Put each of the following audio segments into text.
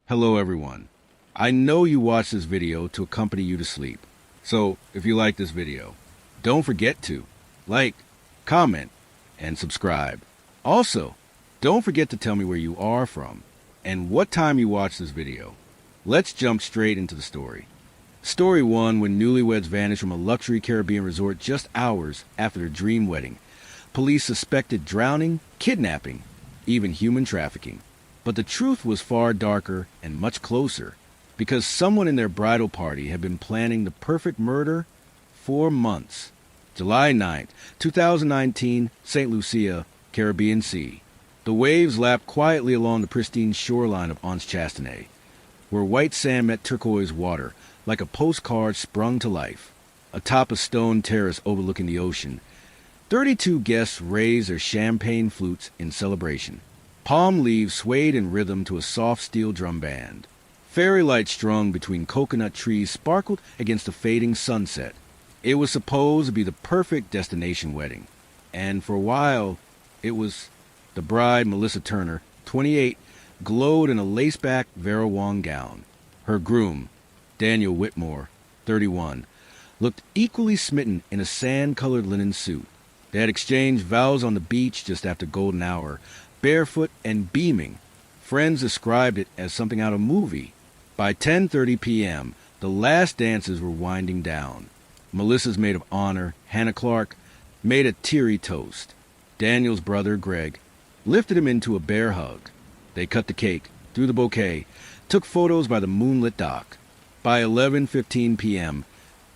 Hello everyone. I know you watched this video to accompany you to sleep. So, if you like this video, don't forget to like, comment, and subscribe. Also, don't forget to tell me where you are from and what time you watched this video. Let's jump straight into the story. Story 1, when newlyweds vanish from a luxury Caribbean resort just hours after their dream wedding. Police suspected drowning, kidnapping, even human trafficking. But the truth was far darker and much closer, because someone in their bridal party had been planning the perfect murder for months. July 9th, 2019, St. Lucia, Caribbean Sea. The waves lapped quietly along the pristine shoreline of Anse-Chastanet, where white sand met turquoise water, like a postcard sprung to life. Atop a stone terrace overlooking the ocean, 32 guests raised their champagne flutes in celebration. Palm leaves swayed in rhythm to a soft steel drum band. Fairy lights strung between coconut trees sparkled against the fading sunset. It was supposed to be the perfect destination wedding. And for a while, it was. The bride, Melissa Turner, 28, glowed in a lace-back Vera Wang gown. Her groom, Daniel Whitmore, 31, looked equally smitten in a sand-colored linen suit. They had exchanged vows on the beach just after golden hour, barefoot and beaming. Friends described it as something out of a movie. By 10:30 p.m., the last dances were winding down. Melissa's maid of honor, Hannah Clark, made a teary toast. Daniel's brother, Greg, lifted him into a bear hug. They cut the cake, threw the bouquet, took photos by the moonlit dock. By 11:15 p.m.,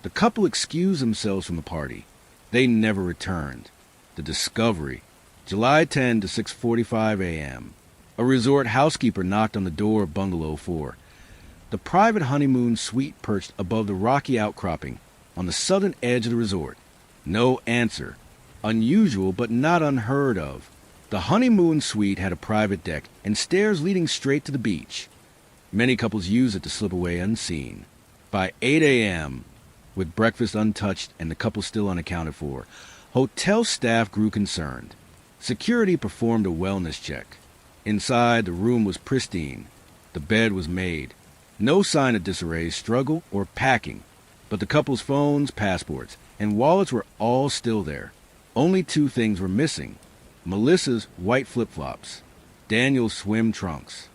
the couple excused themselves from the party. They never returned. The discovery. July 10 to 6:45 a.m. A resort housekeeper knocked on the door of Bungalow 4. The private honeymoon suite perched above the rocky outcropping on the southern edge of the resort. No answer. Unusual, but not unheard of. The honeymoon suite had a private deck and stairs leading straight to the beach. Many couples used it to slip away unseen. By 8 a.m., with breakfast untouched and the couple still unaccounted for, hotel staff grew concerned. Security performed a wellness check. Inside, the room was pristine. The bed was made. No sign of disarray, struggle, or packing. But the couple's phones, passports, and wallets were all still there. Only two things were missing: Melissa's white flip-flops, Daniel's swim trunks.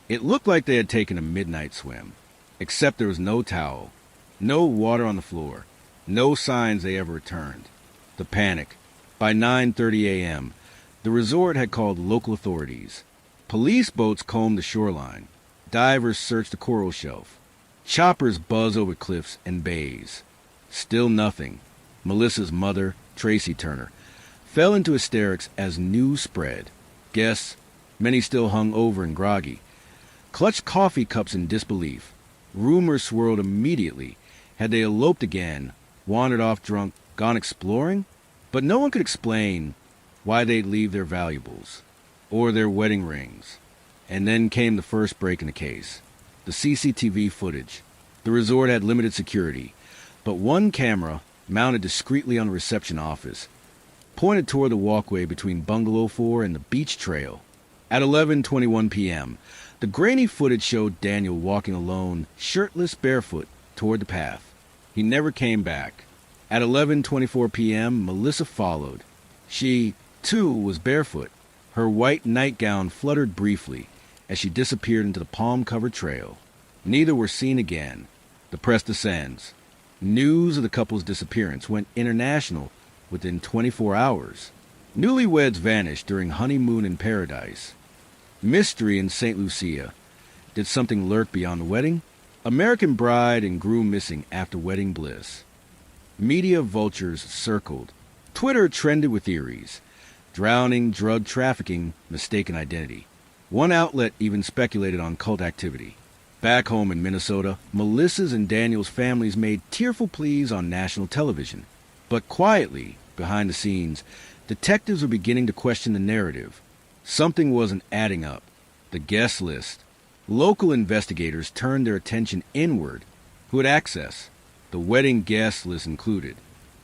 It looked like they had taken a midnight swim, except there was no towel, no water on the floor, no signs they ever returned. The panic. By 9:30 a.m., the resort had called local authorities. Police boats combed the shoreline. Divers searched the coral shelf. Choppers buzzed over cliffs and bays. Still nothing. Melissa's mother, Tracy Turner, fell into hysterics as news spread. Guests, many still hung over and groggy, clutched coffee cups in disbelief. Rumors swirled immediately. Had they eloped again, wandered off drunk, gone exploring? But no one could explain why they'd leave their valuables or their wedding rings. And then came the first break in the case. The CCTV footage. The resort had limited security, but one camera, mounted discreetly on the reception office, pointed toward the walkway between Bungalow 4 and the beach trail. At 11:21 p.m., the grainy footage showed Daniel walking alone, shirtless, barefoot, toward the path. He never came back. At 11:24 p.m., Melissa followed. She, too, was barefoot. Her white nightgown fluttered briefly as she disappeared into the palm-covered trail. Neither were seen again. The press descends. News of the couple's disappearance went international within 24 hours. Newlyweds vanished during honeymoon in paradise. Mystery in St. Lucia. Did something lurk beyond the wedding? American bride and groom missing after wedding bliss. Media vultures circled. Twitter trended with theories. Drowning, drug trafficking, mistaken identity. One outlet even speculated on cult activity. Back home in Minnesota, Melissa's and Daniel's families made tearful pleas on national television. But quietly, behind the scenes, detectives were beginning to question the narrative. Something wasn't adding up. The guest list. Local investigators turned their attention inward. Who had access? The wedding guest list included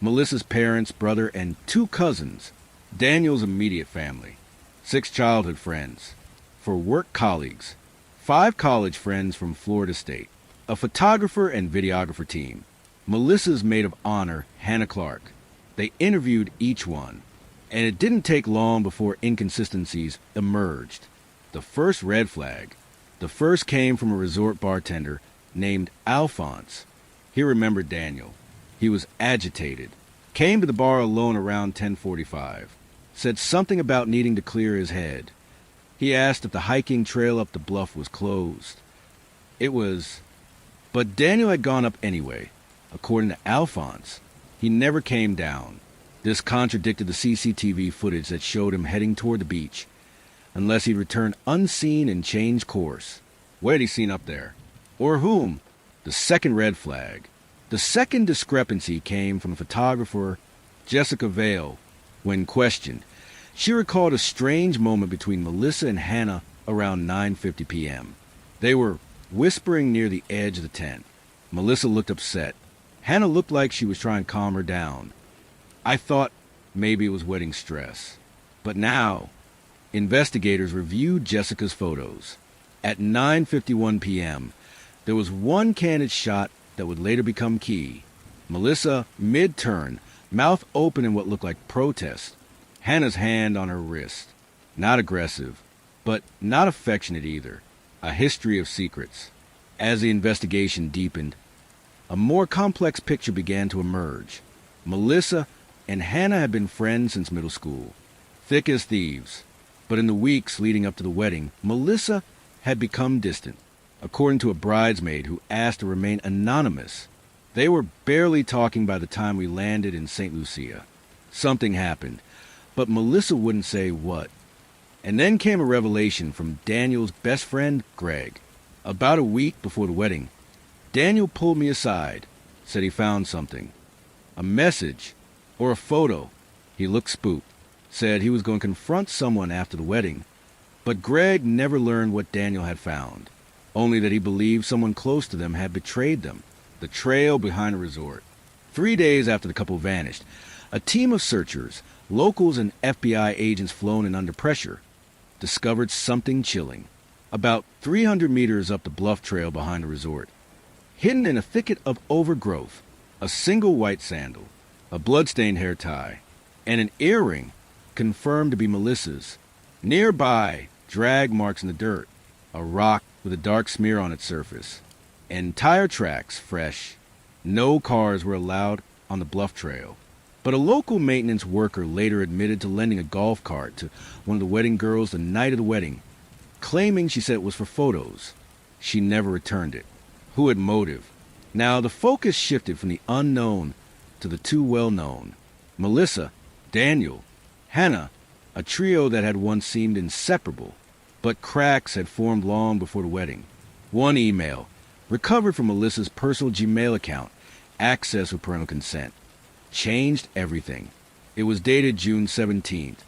Melissa's parents, brother, and 2 cousins. Daniel's immediate family. 6 childhood friends. For work colleagues. 5 college friends from Florida State, a photographer and videographer team, Melissa's maid of honor, Hannah Clark. They interviewed each one, and it didn't take long before inconsistencies emerged. The first red flag. The first came from a resort bartender named Alphonse. He remembered Daniel. He was agitated. Came to the bar alone around 10:45. Said something about needing to clear his head. He asked if the hiking trail up the bluff was closed. It was. But Daniel had gone up anyway. According to Alphonse, he never came down. This contradicted the CCTV footage that showed him heading toward the beach, unless he'd returned unseen and changed course. What had he seen up there? Or whom? The second red flag. The second discrepancy came from photographer Jessica Vale. When questioned, she recalled a strange moment between Melissa and Hannah around 9:50 p.m. They were whispering near the edge of the tent. Melissa looked upset. Hannah looked like she was trying to calm her down. I thought maybe it was wedding stress. But now, investigators reviewed Jessica's photos. At 9:51 p.m., there was one candid shot that would later become key. Melissa, mid-turn, mouth open in what looked like protest. Hannah's hand on her wrist. Not aggressive, but not affectionate either. A history of secrets. As the investigation deepened, a more complex picture began to emerge. Melissa and Hannah had been friends since middle school, thick as thieves. But in the weeks leading up to the wedding, Melissa had become distant, according to a bridesmaid who asked to remain anonymous. They were barely talking by the time we landed in St. Lucia. Something happened, but Melissa wouldn't say what. And then came a revelation from Daniel's best friend, Greg. About a week before the wedding, Daniel pulled me aside, said he found something. A message, or a photo. He looked spooked, said he was going to confront someone after the wedding. But Greg never learned what Daniel had found, only that he believed someone close to them had betrayed them. The trail behind a resort. 3 days after the couple vanished, a team of searchers, locals and FBI agents flown in under pressure, discovered something chilling. About 300 meters up the bluff trail behind the resort, hidden in a thicket of overgrowth, a single white sandal, a bloodstained hair tie, and an earring confirmed to be Melissa's. Nearby, drag marks in the dirt, a rock with a dark smear on its surface, and tire tracks fresh. No cars were allowed on the bluff trail. But a local maintenance worker later admitted to lending a golf cart to one of the wedding girls the night of the wedding, claiming she said it was for photos. She never returned it. Who had motive? Now the focus shifted from the unknown to the too well-known. Melissa, Daniel, Hannah, a trio that had once seemed inseparable, but cracks had formed long before the wedding. One email, recovered from Melissa's personal Gmail account, accessed with parental consent, changed everything. It was dated June 17th,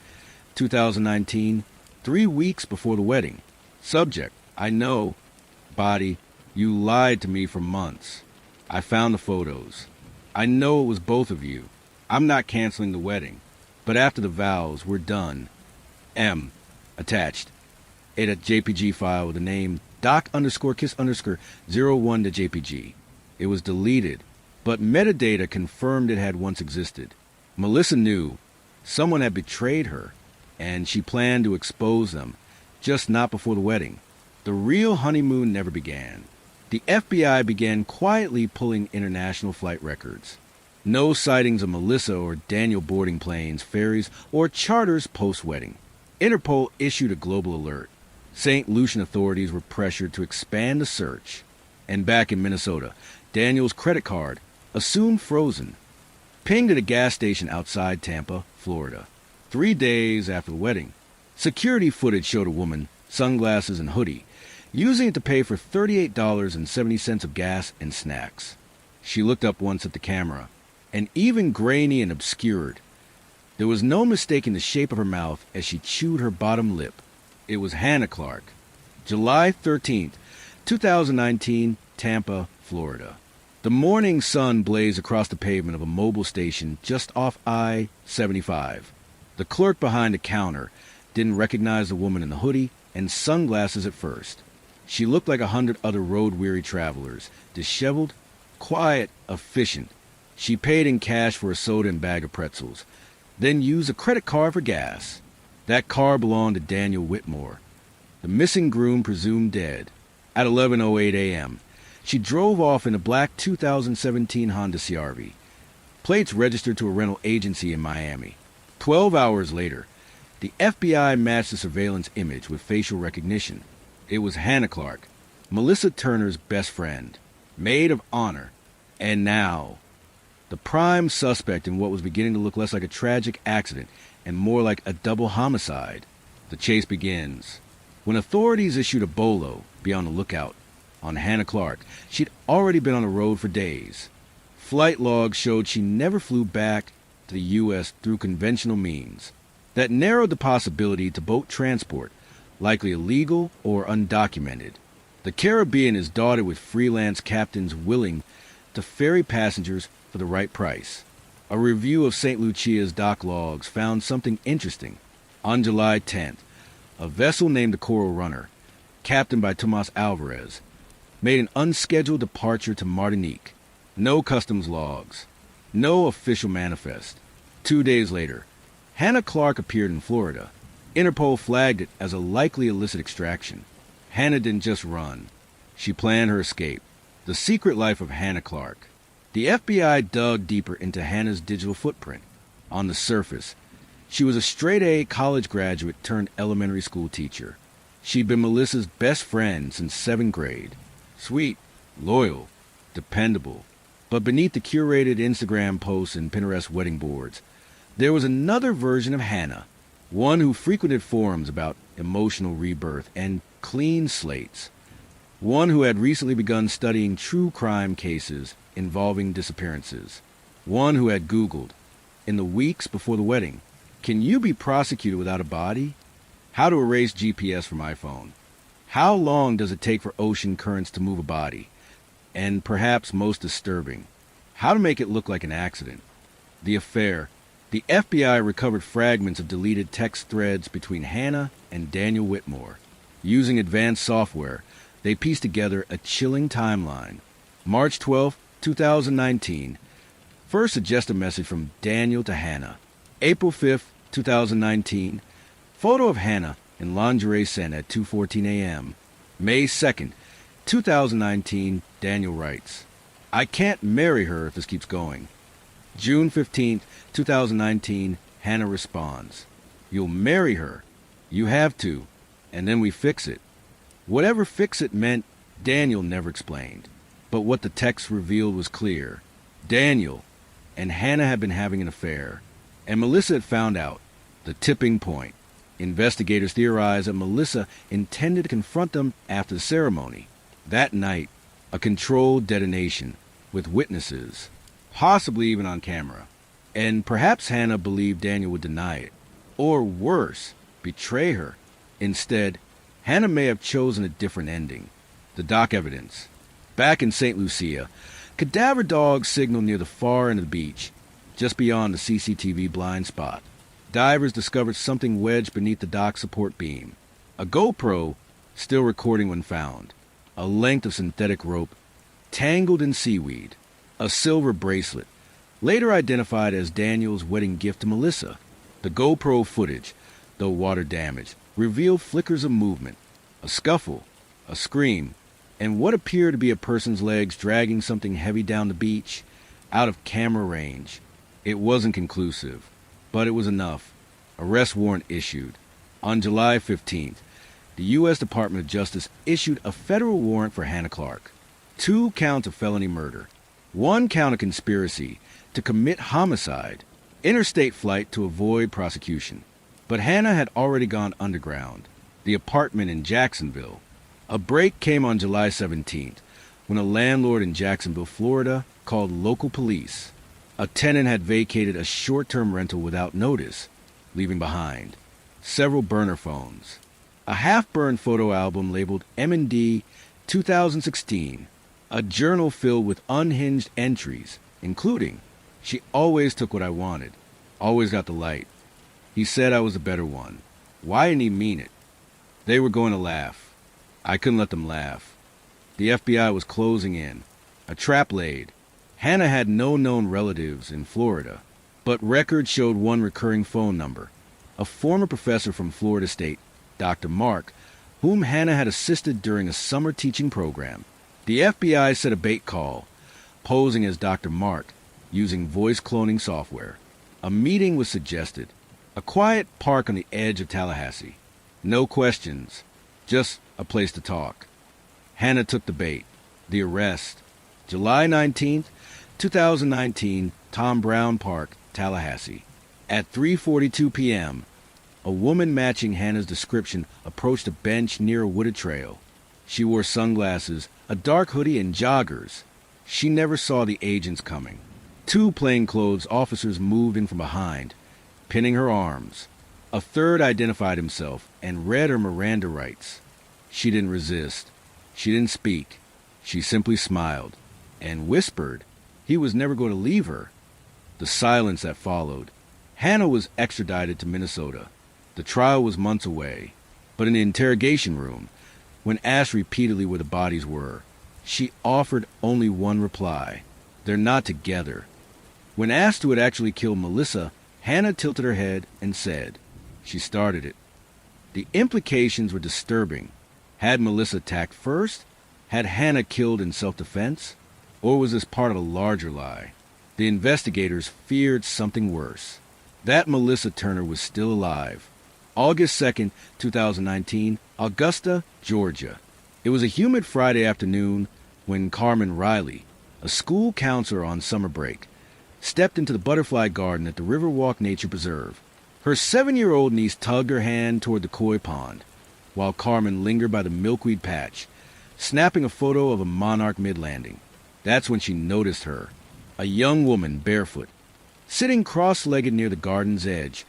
2019, 3 weeks before the wedding. Subject, I know. Body, you lied to me for months. I found the photos. I know it was both of you. I'm not canceling the wedding. But after the vows, we're done. M. Attached. A .jpg file with the name doc_kiss_01 It was deleted, but metadata confirmed it had once existed. Melissa knew someone had betrayed her, and she planned to expose them, just not before the wedding. The real honeymoon never began. The FBI began quietly pulling international flight records. No sightings of Melissa or Daniel boarding planes, ferries, or charters post-wedding. Interpol issued a global alert. St. Lucian authorities were pressured to expand the search. And back in Minnesota, Daniel's credit card, assumed frozen, pinged at a gas station outside Tampa, Florida. 3 days after the wedding, security footage showed a woman, sunglasses and hoodie, using it to pay for $38.70 of gas and snacks. She looked up once at the camera, and even grainy and obscured. There was no mistaking the shape of her mouth as she chewed her bottom lip. It was Hannah Clark. July 13th, 2019, Tampa, Florida. The morning sun blazed across the pavement of a mobile station just off I-75. The clerk behind the counter didn't recognize the woman in the hoodie and sunglasses at first. She looked like 100 other road-weary travelers, disheveled, quiet, efficient. She paid in cash for a soda and bag of pretzels, then used a credit card for gas. That car belonged to Daniel Whitmore, the missing groom presumed dead. At 11:08 a.m., she drove off in a black 2017 Honda CR-V. Plates registered to a rental agency in Miami. 12 hours later, the FBI matched the surveillance image with facial recognition. It was Hannah Clark, Melissa Turner's best friend, maid of honor, and now the prime suspect in what was beginning to look less like a tragic accident and more like a double homicide. The chase begins. When authorities issued a bolo, be on the lookout, on Hannah Clark, she'd already been on the road for days. Flight logs showed she never flew back to the U.S. through conventional means. That narrowed the possibility to boat transport, likely illegal or undocumented. The Caribbean is dotted with freelance captains willing to ferry passengers for the right price. A review of St. Lucia's dock logs found something interesting. On July 10th, a vessel named the Coral Runner, captained by Tomas Alvarez, made an unscheduled departure to Martinique. No customs logs, no official manifest. 2 days later, Hannah Clark appeared in Florida. Interpol flagged it as a likely illicit extraction. Hannah didn't just run. She planned her escape. The secret life of Hannah Clark. The FBI dug deeper into Hannah's digital footprint. On the surface, she was a straight-A college graduate turned elementary school teacher. She'd been Melissa's best friend since 7th grade. Sweet, loyal, dependable. But beneath the curated Instagram posts and Pinterest wedding boards, there was another version of Hannah, one who frequented forums about emotional rebirth and clean slates, one who had recently begun studying true crime cases involving disappearances, one who had Googled, in the weeks before the wedding, can you be prosecuted without a body? How to erase GPS from iPhone? How long does it take for ocean currents to move a body? And perhaps most disturbing, how to make it look like an accident. The affair. The FBI recovered fragments of deleted text threads between Hannah and Daniel Whitmore. Using advanced software, they pieced together a chilling timeline. March 12, 2019. First suggested message from Daniel to Hannah. April 5, 2019. Photo of Hannah in lingerie scent at 2:14 a.m. May 2nd, 2019. Daniel writes, I can't marry her if this keeps going. June 15th, 2019, Hannah responds, you'll marry her. You have to. And then we fix it. Whatever fix it meant, Daniel never explained. But what the text revealed was clear. Daniel and Hannah had been having an affair. And Melissa had found out. The tipping point. Investigators theorized that Melissa intended to confront them after the ceremony. That night, a controlled detonation with witnesses, possibly even on camera. And perhaps Hannah believed Daniel would deny it. Or worse, betray her. Instead, Hannah may have chosen a different ending. The dock evidence. Back in St. Lucia, cadaver dogs signaled near the far end of the beach, just beyond the CCTV blind spot. Divers discovered something wedged beneath the dock support beam. A GoPro, still recording when found. A length of synthetic rope, tangled in seaweed. A silver bracelet, later identified as Daniel's wedding gift to Melissa. The GoPro footage, though water damaged, revealed flickers of movement, a scuffle, a scream, and what appeared to be a person's legs dragging something heavy down the beach, out of camera range. It wasn't conclusive, but it was enough. Arrest warrant issued. On July 15th, the U.S. Department of Justice issued a federal warrant for Hannah Clark. 2 counts of felony murder, 1 count of conspiracy to commit homicide, interstate flight to avoid prosecution. But Hannah had already gone underground, the apartment in Jacksonville. A break came on July 17th, when a landlord in Jacksonville, Florida, called local police. A tenant had vacated a short-term rental without notice, leaving behind several burner phones, a half-burned photo album labeled M&D 2016, a journal filled with unhinged entries, including, she always took what I wanted, always got the light. He said I was a better one. Why didn't he mean it? They were going to laugh. I couldn't let them laugh. The FBI was closing in. A trap laid. Hannah had no known relatives in Florida, but records showed one recurring phone number. A former professor from Florida State, Dr. Mark, whom Hannah had assisted during a summer teaching program. The FBI set a bait call, posing as Dr. Mark, using voice cloning software. A meeting was suggested. A quiet park on the edge of Tallahassee. No questions, just a place to talk. Hannah took the bait. The arrest. July 19th, 2019, Tom Brown Park, Tallahassee. At 3:42 p.m., a woman matching Hannah's description approached a bench near a wooded trail. She wore sunglasses, a dark hoodie, and joggers. She never saw the agents coming. Two plainclothes officers moved in from behind, pinning her arms. A third identified himself and read her Miranda rights. She didn't resist. She didn't speak. She simply smiled and whispered he was never going to leave her. The silence that followed. Hannah was extradited to Minnesota. The trial was months away, but in the interrogation room, when asked repeatedly where the bodies were, she offered only one reply: they're not together. When asked who had actually killed Melissa, Hannah tilted her head and said, she started it. The implications were disturbing. Had Melissa attacked first? Had Hannah killed in self-defense? Or was this part of a larger lie? The investigators feared something worse. That Melissa Turner was still alive. August 2nd, 2019, Augusta, Georgia. It was a humid Friday afternoon when Carmen Riley, a school counselor on summer break, stepped into the butterfly garden at the Riverwalk Nature Preserve. Her 7-year-old niece tugged her hand toward the koi pond, while Carmen lingered by the milkweed patch, snapping a photo of a monarch mid-landing. That's when she noticed her, a young woman barefoot, sitting cross-legged near the garden's edge,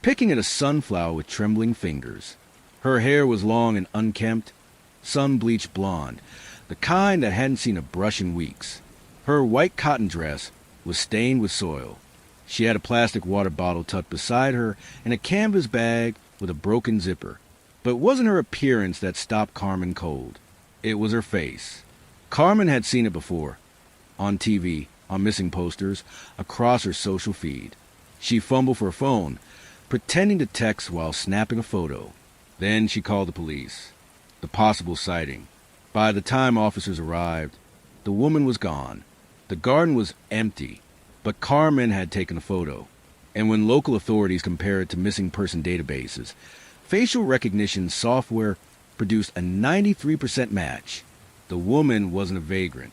picking at a sunflower with trembling fingers. Her hair was long and unkempt, sun-bleached blonde, the kind that hadn't seen a brush in weeks. Her white cotton dress was stained with soil. She had a plastic water bottle tucked beside her and a canvas bag with a broken zipper. But it wasn't her appearance that stopped Carmen cold. It was her face. Carmen had seen it before, on TV, on missing posters, across her social feed. She fumbled for her phone, pretending to text while snapping a photo. Then she called the police. The possible sighting. By the time officers arrived, the woman was gone. The garden was empty, but Carmen had taken a photo. And when local authorities compared it to missing person databases, facial recognition software produced a 93% match. The woman wasn't a vagrant.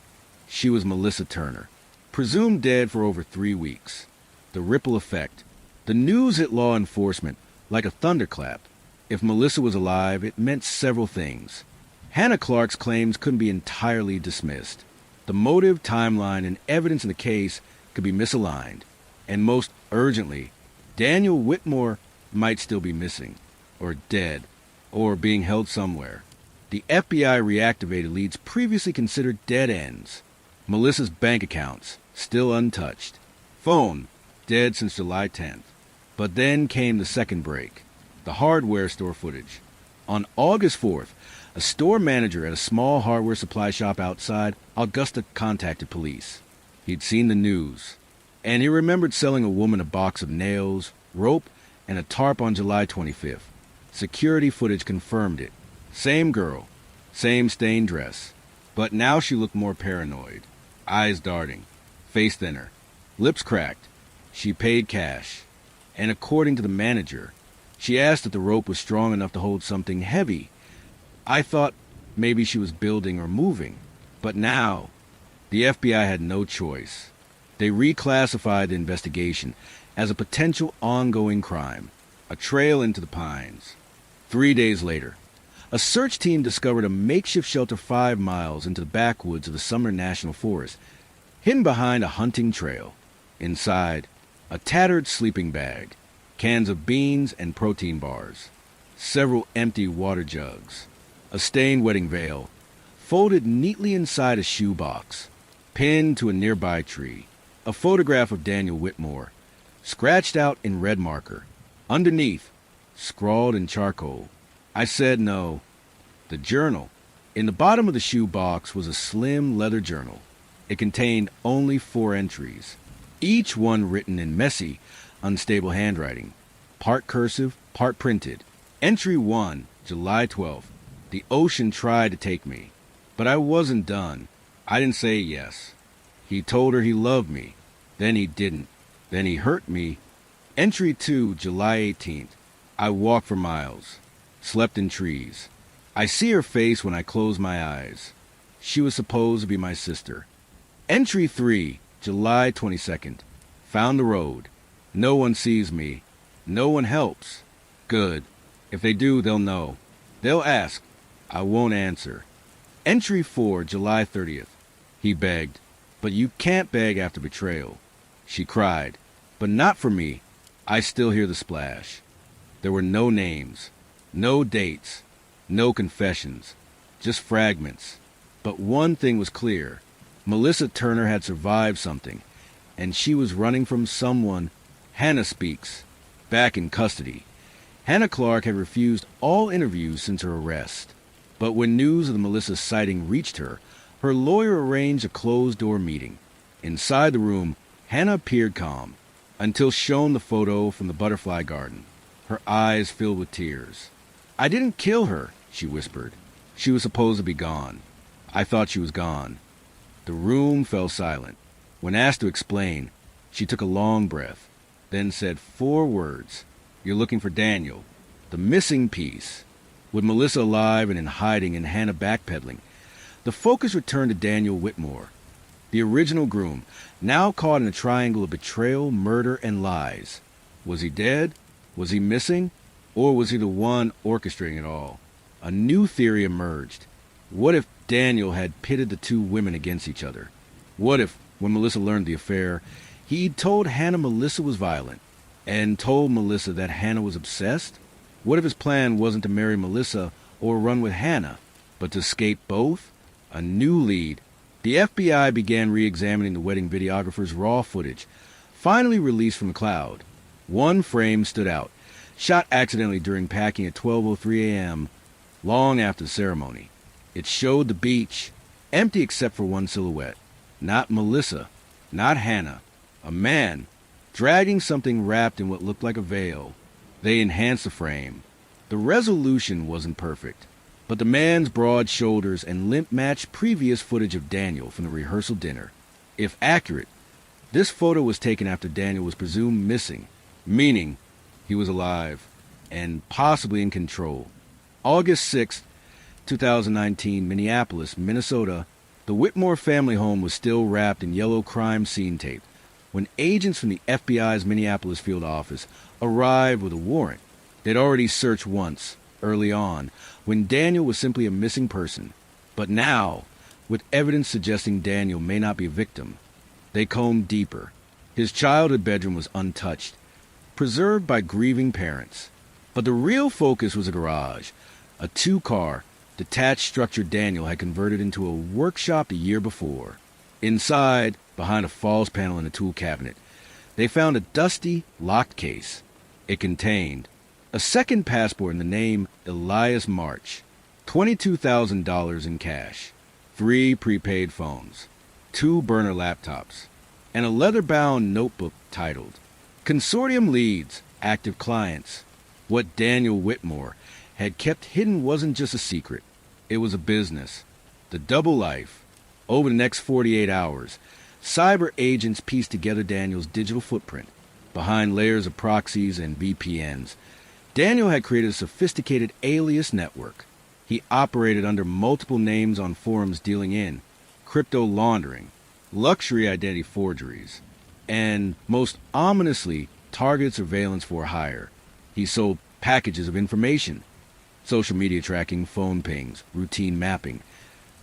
She was Melissa Turner, presumed dead for over 3 weeks. The ripple effect. The news hit law enforcement like a thunderclap. If Melissa was alive, it meant several things. Hannah Clark's claims couldn't be entirely dismissed. The motive, timeline, and evidence in the case could be misaligned. And most urgently, Daniel Whitmore might still be missing, or dead, or being held somewhere. The FBI reactivated leads previously considered dead ends. Melissa's bank accounts, still untouched. Phone, dead since July 10th. But then came the second break, the hardware store footage. On August 4th, a store manager at a small hardware supply shop outside Augusta contacted police. He'd seen the news, and he remembered selling a woman a box of nails, rope, and a tarp on July 25th. Security footage confirmed it. Same girl, same stained dress. But now she looked more paranoid. Eyes darting, face thinner, lips cracked. She paid cash. And according to the manager, she asked if the rope was strong enough to hold something heavy. I thought maybe she was building or moving. But now, the FBI had no choice. They reclassified the investigation as a potential ongoing crime, a trail into the pines. 3 days later, a search team discovered a makeshift shelter 5 miles into the backwoods of the Sumner National Forest, hidden behind a hunting trail. Inside, a tattered sleeping bag, cans of beans and protein bars, several empty water jugs, a stained wedding veil, folded neatly inside a shoebox, pinned to a nearby tree, a photograph of Daniel Whitmore, scratched out in red marker. Underneath, scrawled in charcoal, I said no. The journal, In the bottom of the shoe box was a slim leather journal. It contained only 4 entries, each one written in messy, unstable handwriting, part cursive, part printed. Entry 1, July 12th. The ocean tried to take me, but I wasn't done. I didn't say yes. He told her he loved me. Then he didn't. Then he hurt me. Entry 2, July 18th. I walked for miles, slept in trees. I see her face when I close my eyes. She was supposed to be my sister. Entry 3, July 22nd. Found the road. No one sees me. No one helps. Good. If they do, they'll know. They'll ask. I won't answer. Entry 4, July 30th. He begged. But you can't beg after betrayal. She cried. But not for me. I still hear the splash. There were no names, no dates, no confessions, just fragments. But one thing was clear. Melissa Turner had survived something, and she was running from someone. Hannah speaks, back in custody. Hannah Clark had refused all interviews since her arrest. But when news of the Melissa sighting reached her, her lawyer arranged a closed-door meeting. Inside the room, Hannah appeared calm, until shown the photo from the butterfly garden, her eyes filled with tears. I didn't kill her, she whispered. She was supposed to be gone. I thought she was gone. The room fell silent. When asked to explain, she took a long breath, then said 4 words. You're looking for Daniel, the missing piece. With Melissa alive and in hiding and Hannah backpedaling, the focus returned to Daniel Whitmore, the original groom, now caught in a triangle of betrayal, murder, and lies. Was he dead? Was he missing? Or was he the one orchestrating it all? A new theory emerged. What if Daniel had pitted the 2 women against each other? What if, when Melissa learned the affair, he'd told Hannah Melissa was violent, and told Melissa that Hannah was obsessed? What if his plan wasn't to marry Melissa or run with Hannah, but to escape both? A new lead. The FBI began re-examining the wedding videographer's raw footage, finally released from the cloud. One frame stood out, shot accidentally during packing at 12:03 a.m., long after the ceremony. It showed the beach, empty except for one silhouette. Not Melissa, not Hannah. A man, dragging something wrapped in what looked like a veil. They enhanced the frame. The resolution wasn't perfect, but the man's broad shoulders and limp matched previous footage of Daniel from the rehearsal dinner. If accurate, this photo was taken after Daniel was presumed missing, meaning he was alive and possibly in control. August 6, 2019, Minneapolis, Minnesota. The Whitmore family home was still wrapped in yellow crime scene tape when agents from the FBI's Minneapolis field office arrived with a warrant. They'd already searched once, early on, when Daniel was simply a missing person. But now, with evidence suggesting Daniel may not be a victim, they combed deeper. His childhood bedroom was untouched, preserved by grieving parents. But the real focus was a garage, a 2-car, detached structure Daniel had converted into a workshop the year before. Inside, behind a false panel in a tool cabinet, they found a dusty, locked case. It contained a second passport in the name Elias March, $22,000 in cash, 3 prepaid phones, 2 burner laptops, and a leather-bound notebook titled Consortium Leads, Active Clients. What Daniel Whitmore had kept hidden wasn't just a secret. It was a business. The double life. Over the next 48 hours, cyber agents pieced together Daniel's digital footprint. Behind layers of proxies and VPNs, Daniel had created a sophisticated alias network. He operated under multiple names on forums dealing in crypto laundering, luxury identity forgeries, and, most ominously, targeted surveillance for hire. He sold packages of information, social media tracking, phone pings, routine mapping,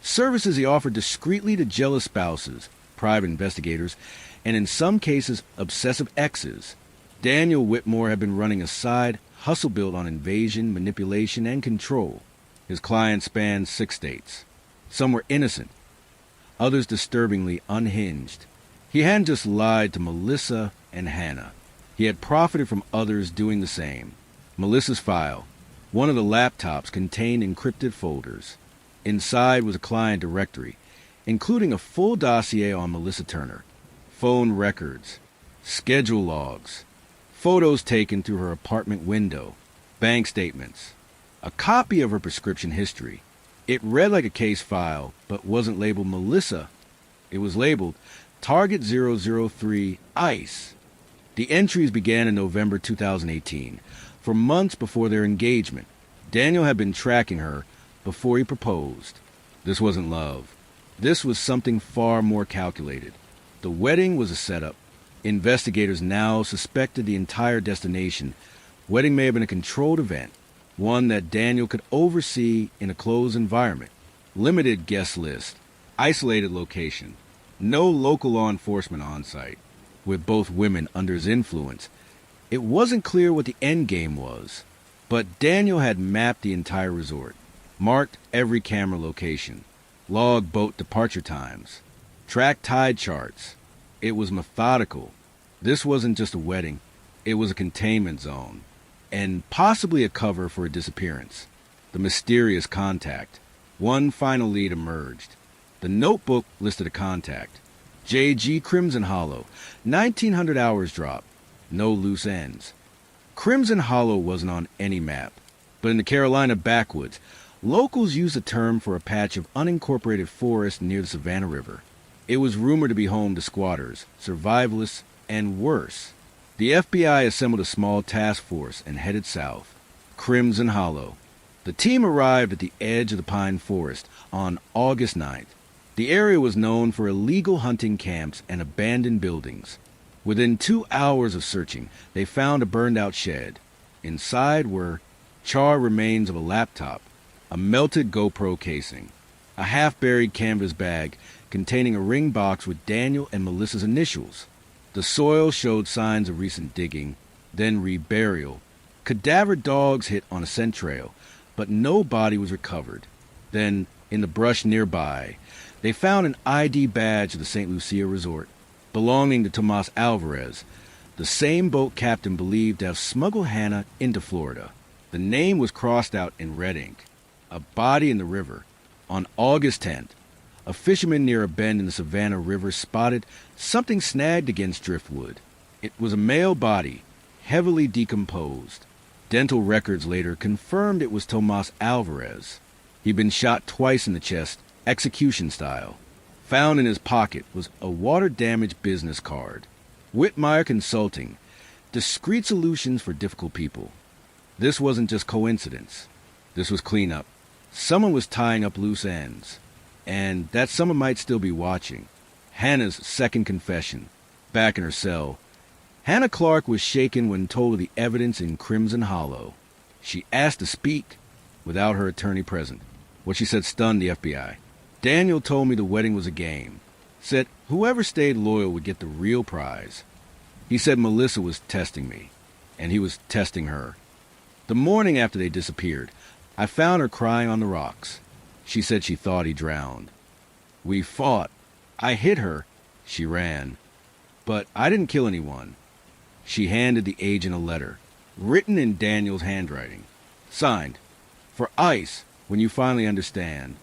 services he offered discreetly to jealous spouses, private investigators, and in some cases, obsessive exes. Daniel Whitmore had been running a side hustle built on invasion, manipulation, and control. His clients spanned 6 states. Some were innocent, others disturbingly unhinged. He hadn't just lied to Melissa and Hannah. He had profited from others doing the same. Melissa's file, one of the laptops, contained encrypted folders. Inside was a client directory, including a full dossier on Melissa Turner, phone records, schedule logs, photos taken through her apartment window, bank statements, a copy of her prescription history. It read like a case file, but wasn't labeled Melissa. It was labeled Target 003 ICE. The entries began in November 2018. For months before their engagement, Daniel had been tracking her before he proposed. This wasn't love. This was something far more calculated. The wedding was a setup. Investigators now suspected the entire destination. Wedding may have been a controlled event, one that Daniel could oversee in a closed environment. Limited guest list, isolated location, no local law enforcement on site, with both women under his influence. It wasn't clear what the end game was, but Daniel had mapped the entire resort, marked every camera location, logged boat departure times, tracked tide charts. It was methodical. This wasn't just a wedding, it was a containment zone, and possibly a cover for a disappearance. The mysterious contact. One final lead emerged. The notebook listed a contact. J.G. Crimson Hollow, 1900 hours drop, no loose ends. Crimson Hollow wasn't on any map, but in the Carolina backwoods, locals used the term for a patch of unincorporated forest near the Savannah River. It was rumored to be home to squatters, survivalists, and worse. The FBI assembled a small task force and headed south. Crimson Hollow. The team arrived at the edge of the pine forest on August 9th. The area was known for illegal hunting camps and abandoned buildings. Within 2 hours of searching, they found a burned-out shed. Inside were charred remains of a laptop, a melted GoPro casing, a half-buried canvas bag containing a ring box with Daniel and Melissa's initials. The soil showed signs of recent digging, then reburial. Cadaver dogs hit on a scent trail, but no body was recovered. Then, in the brush nearby, they found an ID badge of the St. Lucia resort, belonging to Tomas Alvarez, the same boat captain believed to have smuggled Hannah into Florida. The name was crossed out in red ink. A body in the river. On August 10th, a fisherman near a bend in the Savannah River spotted something snagged against driftwood. It was a male body, heavily decomposed. Dental records later confirmed it was Tomas Alvarez. He'd been shot twice in the chest, execution style. Found in his pocket was a water-damaged business card. Whitmire Consulting, discreet solutions for difficult people. This wasn't just coincidence. This was cleanup. Someone was tying up loose ends. And that someone might still be watching. Hannah's second confession, back in her cell. Hannah Clark was shaken when told of the evidence in Crimson Hollow. She asked to speak without her attorney present. What she said stunned the FBI. Daniel told me the wedding was a game. Said whoever stayed loyal would get the real prize. He said Melissa was testing me, and he was testing her. The morning after they disappeared, I found her crying on the rocks. She said she thought he drowned. We fought. I hit her. She ran. But I didn't kill anyone. She handed the agent a letter, written in Daniel's handwriting. Signed, "For ICE, when you finally understand."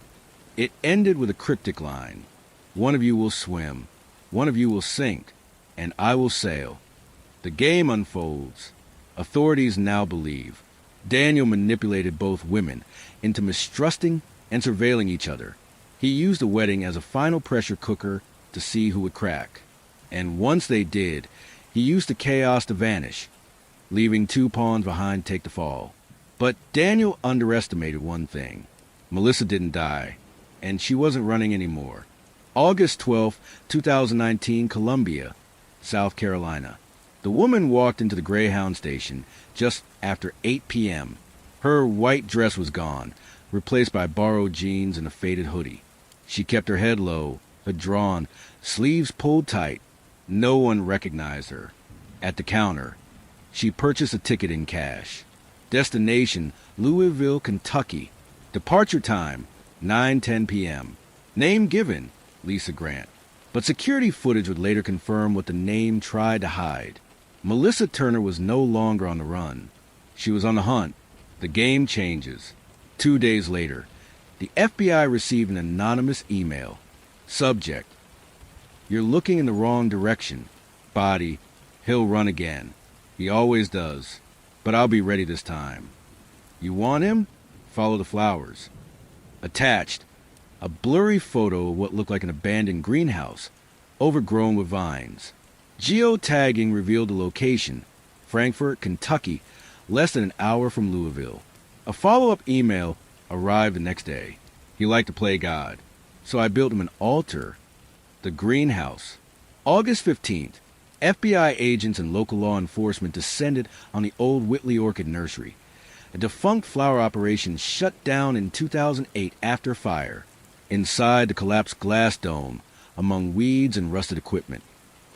It ended with a cryptic line. "One of you will swim, one of you will sink, and I will sail." The game unfolds. Authorities now believe Daniel manipulated both women into mistrusting and surveilling each other. He used the wedding as a final pressure cooker to see who would crack. And once they did, he used the chaos to vanish, leaving two pawns behind to take the fall. But Daniel underestimated one thing. Melissa didn't die, and she wasn't running anymore. August 12, 2019, Columbia, South Carolina. The woman walked into the Greyhound station just after 8 p.m. Her white dress was gone, replaced by borrowed jeans and a faded hoodie. She kept her head low, hood drawn, sleeves pulled tight. No one recognized her. At the counter, she purchased a ticket in cash. Destination, Louisville, Kentucky. Departure time, 9:10 p.m. Name given, Lisa Grant. But security footage would later confirm what the name tried to hide. Melissa Turner was no longer on the run. She was on the hunt. The game changes. 2 days later, The FBI received an anonymous email. Subject: "You're looking in the wrong direction." Body: "He'll run again. He always does. But I'll be ready this time. You want him? Follow the flowers." Attached: a blurry photo of what looked like an abandoned greenhouse, overgrown with vines. Geotagging revealed the location: Frankfort, Kentucky, less than an hour from Louisville. A follow-up email arrived the next day. He liked to play God, so I built him an altar. The greenhouse. August 15th, FBI agents and local law enforcement descended on the old Whitley Orchid Nursery. A defunct flower operation shut down in 2008 after fire. Inside the collapsed glass dome, among weeds and rusted equipment,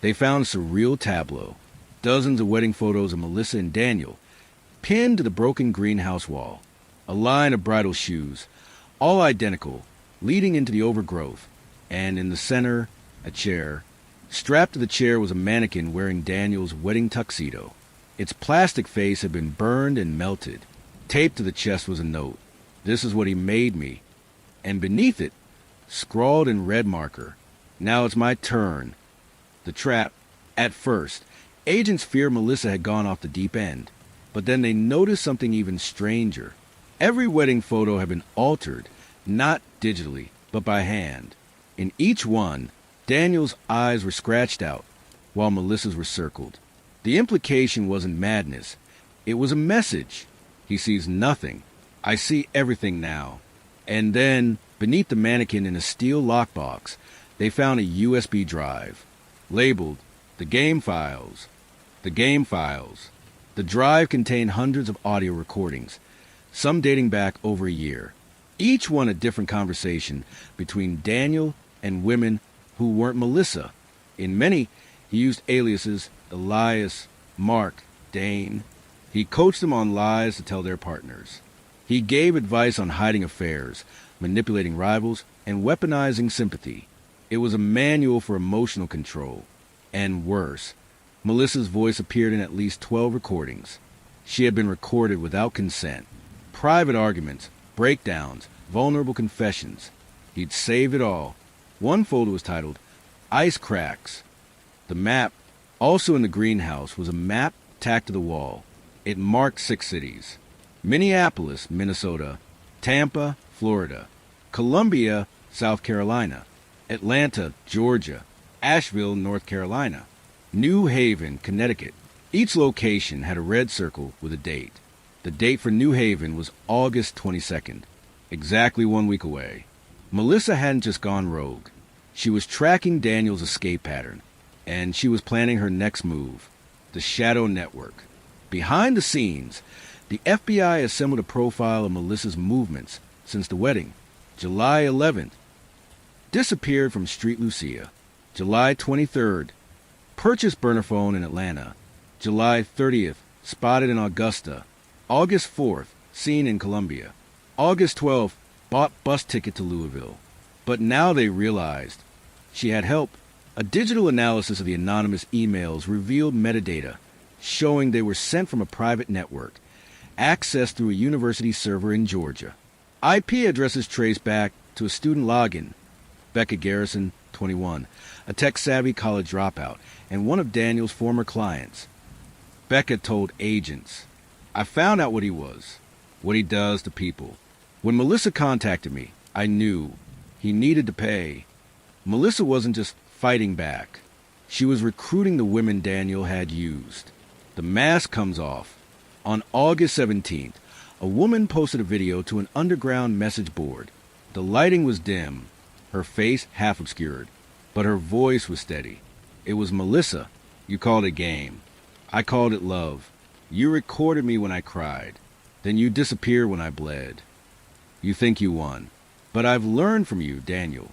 they found a surreal tableau. Dozens of wedding photos of Melissa and Daniel, pinned to the broken greenhouse wall. A line of bridal shoes, all identical, leading into the overgrowth. And in the center, a chair. Strapped to the chair was a mannequin wearing Daniel's wedding tuxedo. Its plastic face had been burned and melted. Taped to the chest was a note: "This is what he made me." And beneath it, scrawled in red marker: "Now it's my turn." The trap. At first, agents feared Melissa had gone off the deep end. But then they noticed something even stranger. Every wedding photo had been altered, not digitally, but by hand. In each one, Daniel's eyes were scratched out, while Melissa's were circled. The implication wasn't madness. It was a message. He sees nothing. I see everything now. And then, beneath the mannequin in a steel lockbox, they found a USB drive, labeled "The Game Files." The Game Files. The drive contained hundreds of audio recordings, some dating back over a year. Each one a different conversation between Daniel and women who weren't Melissa. In many, he used aliases: Elias, Mark, Dane. He coached them on lies to tell their partners. He gave advice on hiding affairs, manipulating rivals, and weaponizing sympathy. It was a manual for emotional control. And worse, Melissa's voice appeared in at least 12 recordings. She had been recorded without consent. Private arguments, breakdowns, vulnerable confessions. He'd saved it all. One photo was titled "Ice Cracks." The map, also in the greenhouse, was a map tacked to the wall. It marked 6 cities: Minneapolis, Minnesota; Tampa, Florida; Columbia, South Carolina; Atlanta, Georgia; Asheville, North Carolina; New Haven, Connecticut. Each location had a red circle with a date. The date for New Haven was August 22nd, exactly 1 week away. Melissa hadn't just gone rogue. She was tracking Daniel's escape pattern, and she was planning her next move: the Shadow Network. Behind the scenes, the FBI assembled a profile of Melissa's movements since the wedding. July 11th, disappeared from Street Lucia. July 23rd, purchased burner phone in Atlanta. July 30th, spotted in Augusta. August 4th, seen in Columbia. August 12th, bought bus ticket to Louisville. But now they realized she had help. A digital analysis of the anonymous emails revealed metadata showing they were sent from a private network, accessed through a university server in Georgia. IP addresses traced back to a student login: Becca Garrison, 21, a tech-savvy college dropout, and one of Daniel's former clients. Becca told agents, "I found out what he was, what he does to people. When Melissa contacted me, I knew he needed to pay." Melissa wasn't just fighting back. She was recruiting the women Daniel had used. The mask comes off. On August 17th, a woman posted a video to an underground message board. The lighting was dim, her face half obscured, but her voice was steady. It was Melissa. "You called it game. I called it love. You recorded me when I cried. Then you disappeared when I bled. You think you won. But I've learned from you, Daniel.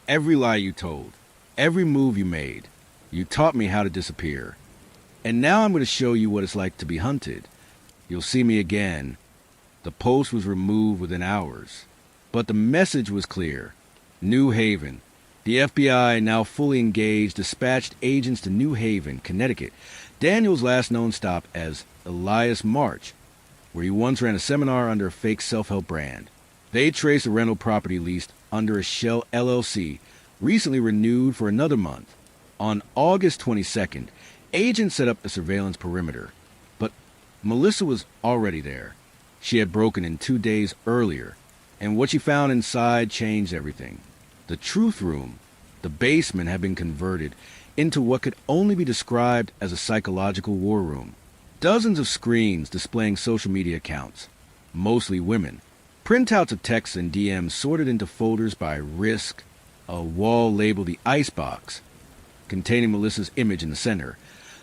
Every lie you told, every move you made. You taught me how to disappear. And now I'm going to show you what it's like to be hunted. You'll see me again." The post was removed within hours. But the message was clear. New Haven. The FBI, now fully engaged, dispatched agents to New Haven, Connecticut, Daniel's last known stop as Elias March, where he once ran a seminar under a fake self-help brand. They traced a rental property leased under a Shell LLC, recently renewed for another month. On August 22nd, agents set up a surveillance perimeter, but Melissa was already there. She had broken in 2 days earlier, and what she found inside changed everything. The truth room, the basement, had been converted into what could only be described as a psychological war room. Dozens of screens displaying social media accounts, mostly women. Printouts of texts and DMs sorted into folders by risk. A wall labeled the Icebox, containing Melissa's image in the center,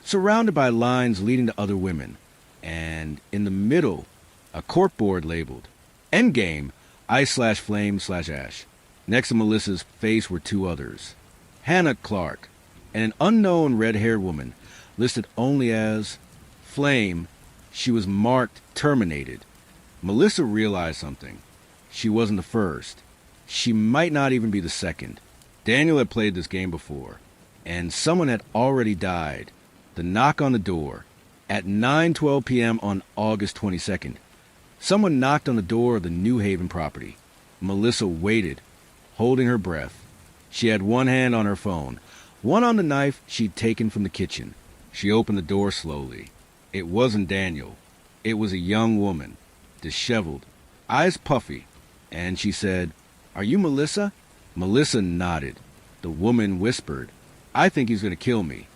surrounded by lines leading to other women. And in the middle, a corkboard labeled Endgame, Ice/Flame/Ash. Next to Melissa's face were two others, Hannah Clark and an unknown red-haired woman, listed only as Flame. She was marked terminated. Melissa realized something. She wasn't the first. She might not even be the second. Daniel had played this game before, and someone had already died. The knock on the door. At 9:12 p.m. on August 22nd, someone knocked on the door of the New Haven property. Melissa waited, holding her breath. She had one hand on her phone, one on the knife she'd taken from the kitchen. She opened the door slowly. It wasn't Daniel. It was a young woman, disheveled, eyes puffy, and she said, "Are you Melissa?" Melissa nodded. The woman whispered, "I think he's going to kill me."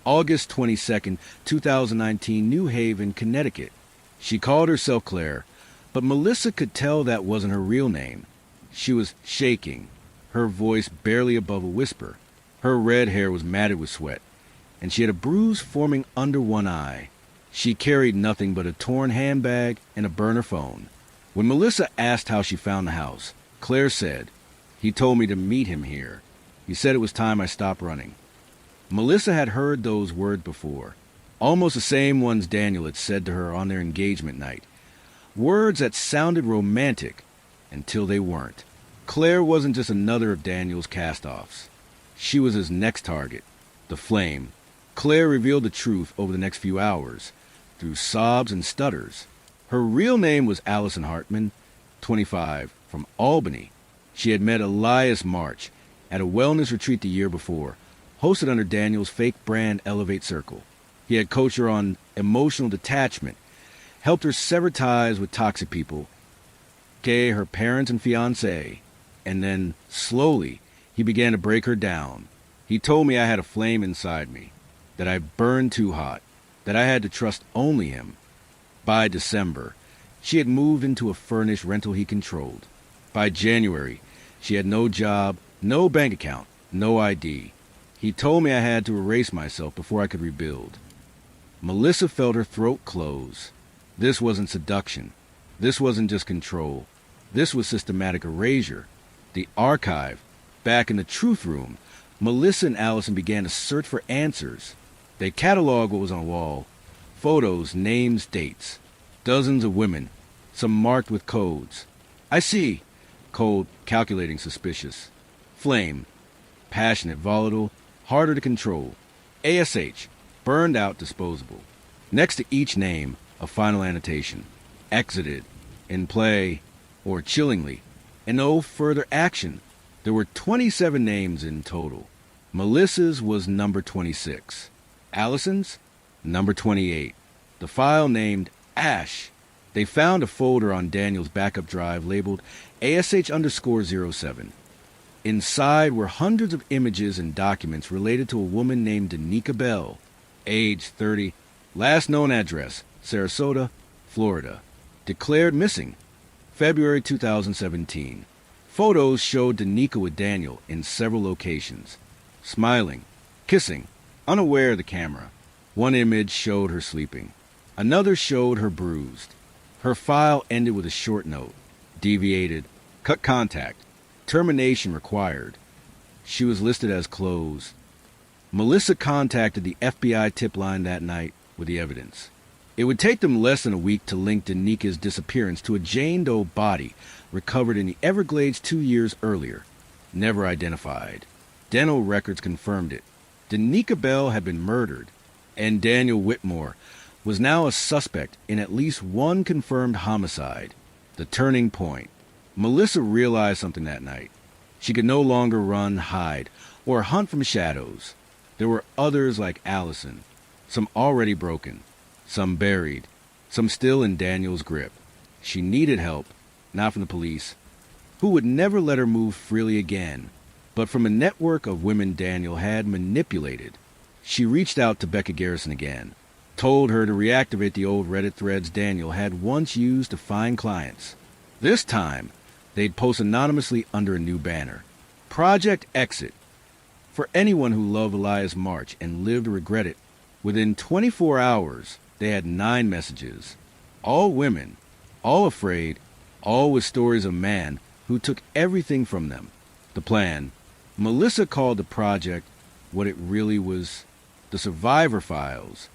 August 22nd, 2019, New Haven, Connecticut. She called herself Claire, but Melissa could tell that wasn't her real name. She was shaking, her voice barely above a whisper. Her red hair was matted with sweat, and she had a bruise forming under one eye. She carried nothing but a torn handbag and a burner phone. When Melissa asked how she found the house, Claire said, "He told me to meet him here. He said it was time I stopped running." Melissa had heard those words before, almost the same ones Daniel had said to her on their engagement night. Words that sounded romantic until they weren't. Claire wasn't just another of Daniel's cast-offs. She was his next target, the Flame. Claire revealed the truth over the next few hours, through sobs and stutters. Her real name was Allison Hartman, 25, from Albany. She had met Elias March at a wellness retreat the year before, hosted under Daniel's fake brand Elevate Circle. He had coached her on emotional detachment, helped her sever ties with toxic people, her parents and fiancé, and then, slowly, he began to break her down. He told me I had a flame inside me, that I burned too hot, that I had to trust only him. By December, she had moved into a furnished rental he controlled. By January, she had no job, no bank account, no ID. He told me I had to erase myself before I could rebuild. Melissa felt her throat close. This wasn't seduction. This wasn't just control. This was systematic erasure. The archive. Back in the truth room, Melissa and Allison began to search for answers. They cataloged what was on the wall. Photos, names, dates. Dozens of women, some marked with codes. "I see." Code, calculating, suspicious. Flame, passionate, volatile, harder to control. ASH, burned out, disposable. Next to each name, a final annotation. Exited, in play, or chillingly, and no further action. There were 27 names in total. Melissa's was number 26. Allison's, number 28. The file named Ash. They found a folder on Daniel's backup drive labeled ASH_07. Inside were hundreds of images and documents related to a woman named Danica Bell, age 30, last known address, Sarasota, Florida. Declared missing, February 2017. Photos showed Danica with Daniel in several locations, smiling, kissing, unaware of the camera. One image showed her sleeping. Another showed her bruised. Her file ended with a short note. Deviated. Cut contact. Termination required. She was listed as closed. Melissa contacted the FBI tip line that night with the evidence. It would take them less than a week to link Danica's disappearance to a Jane Doe body recovered in the Everglades 2 years earlier, never identified. Dental records confirmed it. Danica Bell had been murdered, and Daniel Whitmore was now a suspect in at least one confirmed homicide. The turning point. Melissa realized something that night. She could no longer run, hide, or hunt from shadows. There were others like Allison, some already broken, some buried, some still in Daniel's grip. She needed help, not from the police, who would never let her move freely again, but from a network of women Daniel had manipulated. She reached out to Becca Garrison again, told her to reactivate the old Reddit threads Daniel had once used to find clients. This time, they'd post anonymously under a new banner. Project Exit. For anyone who loved Elias March and lived to regret it, within 24 hours, they had 9 messages. All women, all afraid, all with stories of man who took everything from them. The plan. Melissa called the project what it really was, the Survivor Files.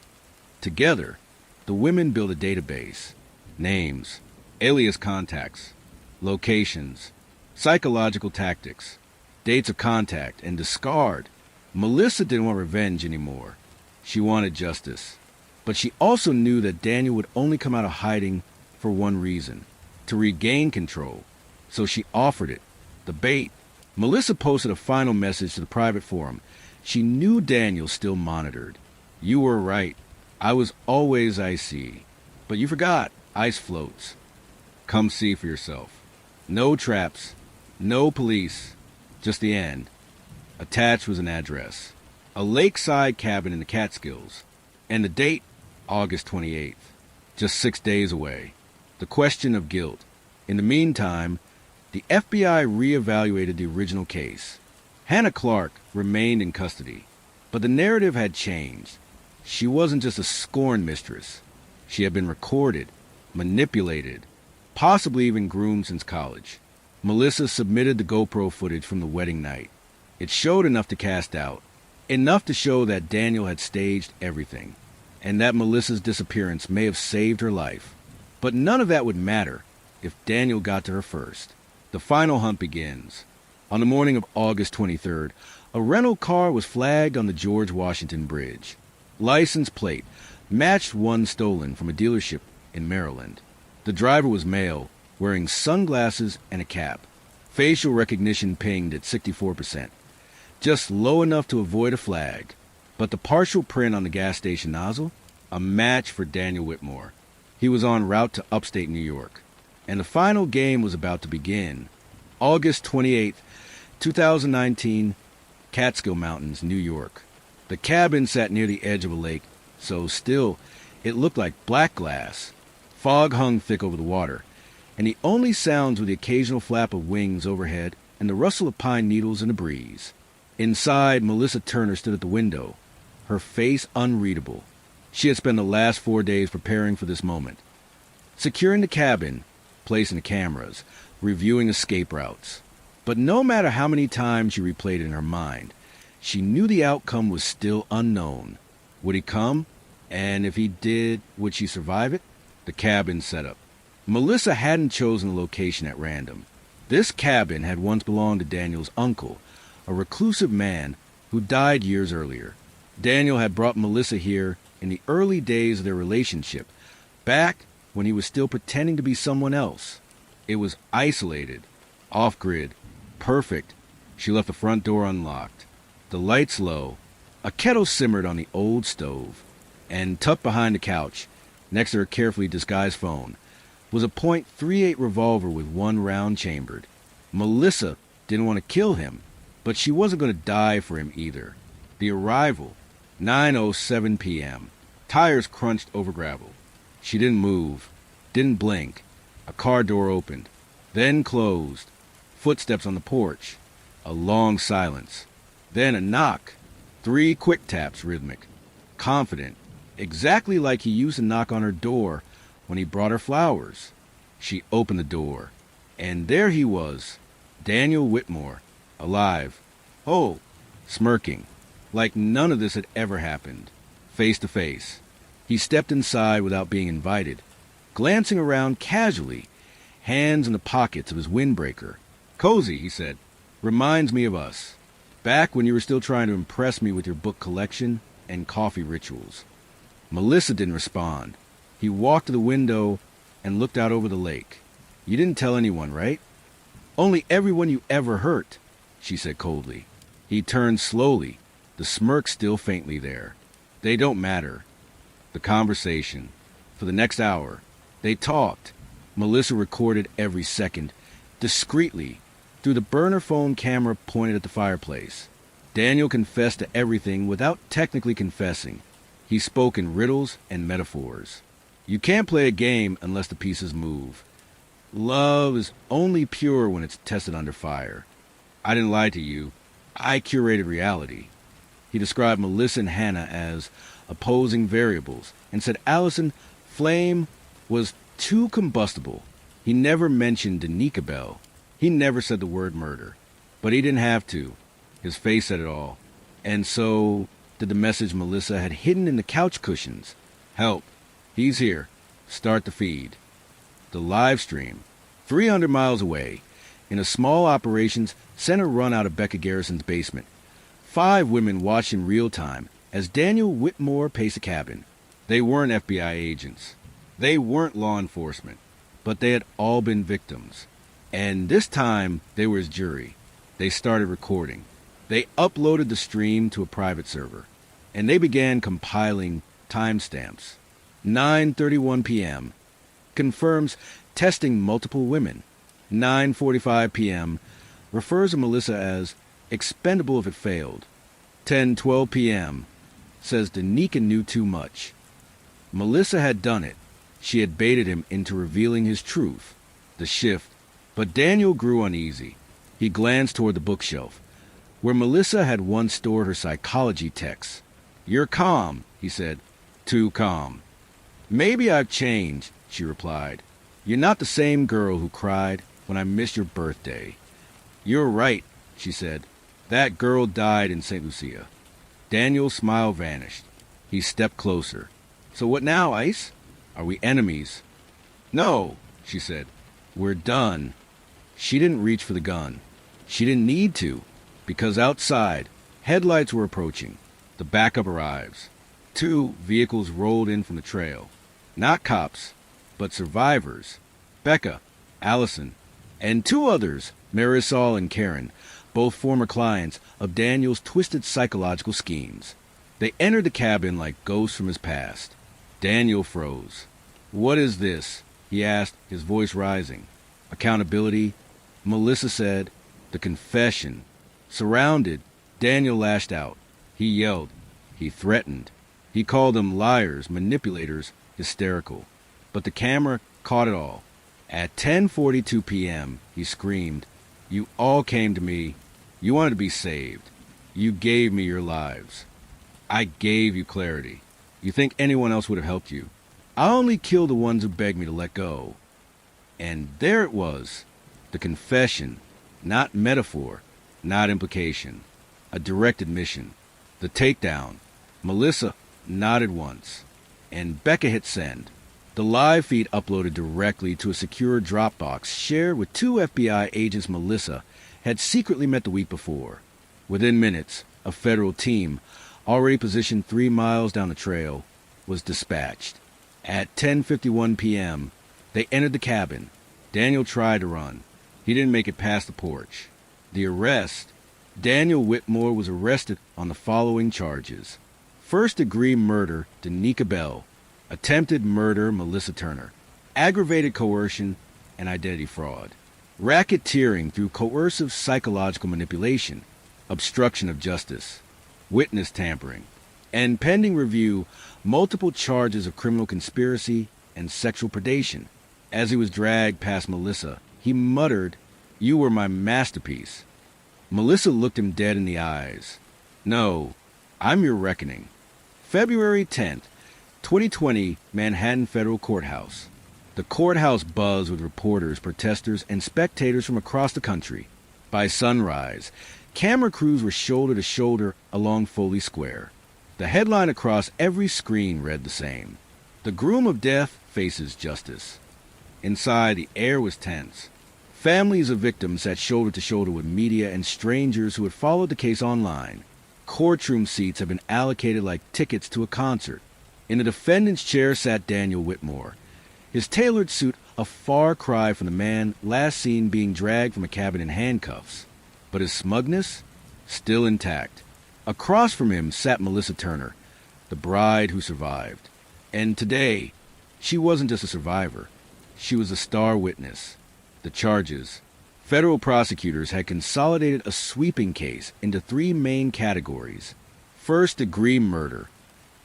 Together, the women built a database. Names, alias contacts, locations, psychological tactics, dates of contact, and discard. Melissa didn't want revenge anymore. She wanted justice. But she also knew that Daniel would only come out of hiding for one reason, to regain control. So she offered it, the bait. Melissa posted a final message to the private forum. She knew Daniel still monitored. You were right. I was always icy. But you forgot. Ice floats. Come see for yourself. No traps. No police. Just the end. Attached was an address. A lakeside cabin in the Catskills. And the date, August 28th. Just 6 days away. The question of guilt. In the meantime, the FBI reevaluated the original case. Hannah Clark remained in custody, but the narrative had changed. She wasn't just a scorned mistress. She had been recorded, manipulated, possibly even groomed since college. Melissa submitted the GoPro footage from the wedding night. It showed enough to cast doubt, enough to show that Daniel had staged everything, and that Melissa's disappearance may have saved her life. But none of that would matter if Daniel got to her first. The final hunt begins. On the morning of August 23rd, a rental car was flagged on the George Washington Bridge. License plate matched one stolen from a dealership in Maryland. The driver was male, wearing sunglasses and a cap. Facial recognition pinged at 64%, just low enough to avoid a flag. But the partial print on the gas station nozzle, a match for Daniel Whitmore. He was en route to upstate New York. And the final game was about to begin. August 28th, 2019, Catskill Mountains, New York. The cabin sat near the edge of a lake, so still, it looked like black glass. Fog hung thick over the water, and the only sounds were the occasional flap of wings overhead and the rustle of pine needles in the breeze. Inside, Melissa Turner stood at the window, her face unreadable. She had spent the last 4 days preparing for this moment. Securing the cabin, placing the cameras, reviewing escape routes. But no matter how many times she replayed it in her mind, she knew the outcome was still unknown. Would he come? And if he did, would she survive it? The cabin setup. Melissa hadn't chosen a location at random. This cabin had once belonged to Daniel's uncle, a reclusive man who died years earlier. Daniel had brought Melissa here in the early days of their relationship, back when he was still pretending to be someone else. It was isolated, off-grid, perfect. She left the front door unlocked. The lights low. A kettle simmered on the old stove. And tucked behind the couch, next to her carefully disguised phone, was a .38 revolver with one round chambered. Melissa didn't want to kill him, but she wasn't going to die for him either. The arrival, 9:07 p.m. Tires crunched over gravel. She didn't move, didn't blink. A car door opened, then closed. Footsteps on the porch. A long silence. Then a knock. 3 quick taps, rhythmic. Confident. Exactly like he used to knock on her door when he brought her flowers. She opened the door. And there he was. Daniel Whitmore. Alive. Whole. Smirking. Like none of this had ever happened. Face to face. He stepped inside without being invited, glancing around casually, hands in the pockets of his windbreaker. Cozy, he said. Reminds me of us. Back when you were still trying to impress me with your book collection and coffee rituals. Melissa didn't respond. He walked to the window and looked out over the lake. You didn't tell anyone, right? Only everyone you ever hurt, she said coldly. He turned slowly, the smirk still faintly there. They don't matter. The conversation. For the next hour, they talked. Melissa recorded every second, discreetly, through the burner phone camera pointed at the fireplace. Daniel confessed to everything without technically confessing. He spoke in riddles and metaphors. You can't play a game unless the pieces move. Love is only pure when it's tested under fire. I didn't lie to you. I curated reality. He described Melissa and Hannah as opposing variables and said Allison Flame was too combustible. He never mentioned Danica Bell. He never said the word murder. But he didn't have to. His face said it all. And so did the message Melissa had hidden in the couch cushions. Help. He's here. Start the feed. The live stream, 300 miles away, in a small operations center run out of Becca Garrison's basement. 5 women watched in real time as Daniel Whitmore paced the cabin. They weren't FBI agents. They weren't law enforcement. But they had all been victims. And this time, they were his jury. They started recording. They uploaded the stream to a private server. And they began compiling timestamps. 9:31 p.m. confirms testing multiple women. 9:45 p.m. refers to Melissa as expendable if it failed. 10:12 p.m. says Danica knew too much. Melissa had done it. She had baited him into revealing his truth, the shift. But Daniel grew uneasy. He glanced toward the bookshelf, where Melissa had once stored her psychology texts. You're calm, he said. Too calm. Maybe I've changed, she replied. You're not the same girl who cried when I missed your birthday. You're right, she said. That girl died in St. Lucia. Daniel's smile vanished. He stepped closer. So what now, Ice? Are we enemies? No, she said. We're done. She didn't reach for the gun. She didn't need to, because outside, headlights were approaching. The backup arrives. 2 vehicles rolled in from the trail. Not cops, but survivors. Becca, Allison, and 2 others, Marisol and Karen, both former clients of Daniel's twisted psychological schemes. They entered the cabin like ghosts from his past. Daniel froze. What is this? He asked, his voice rising. Accountability? Melissa said. The confession. Surrounded, Daniel lashed out. He yelled. He threatened. He called them liars, manipulators, hysterical. But the camera caught it all. At 10:42 p.m., he screamed, You all came to me. You wanted to be saved. You gave me your lives. I gave you clarity. You think anyone else would have helped you. I only killed the ones who begged me to let go. And there it was, the confession, not metaphor, not implication, a direct admission, the takedown. Melissa nodded once, and Becca hit send. The live feed uploaded directly to a secure Dropbox shared with 2 FBI agents Melissa had secretly met the week before. Within minutes, a federal team, already positioned 3 miles down the trail, was dispatched. At 10:51 p.m., they entered the cabin. Daniel tried to run. He didn't make it past the porch. The arrest. Daniel Whitmore was arrested on the following charges. First-degree murder, Danica Bell. Attempted murder, Melissa Turner. Aggravated coercion and identity fraud. Racketeering through coercive psychological manipulation. Obstruction of justice. Witness tampering. And pending review, multiple charges of criminal conspiracy and sexual predation. As he was dragged past Melissa, he muttered, You were my masterpiece. Melissa looked him dead in the eyes. No, I'm your reckoning. February 10th, 2020, Manhattan Federal Courthouse. The courthouse buzzed with reporters, protesters, and spectators from across the country. By sunrise, camera crews were shoulder to shoulder along Foley Square. The headline across every screen read the same. The groom of death faces justice. Inside, the air was tense. Families of victims sat shoulder to shoulder with media and strangers who had followed the case online. Courtroom seats had been allocated like tickets to a concert. In the defendant's chair sat Daniel Whitmore, his tailored suit a far cry from the man last seen being dragged from a cabin in handcuffs. But his smugness? Still intact. Across from him sat Melissa Turner, the bride who survived. And today, she wasn't just a survivor. She was a star witness. The charges. Federal prosecutors had consolidated a sweeping case into 3 main categories. First-degree murder,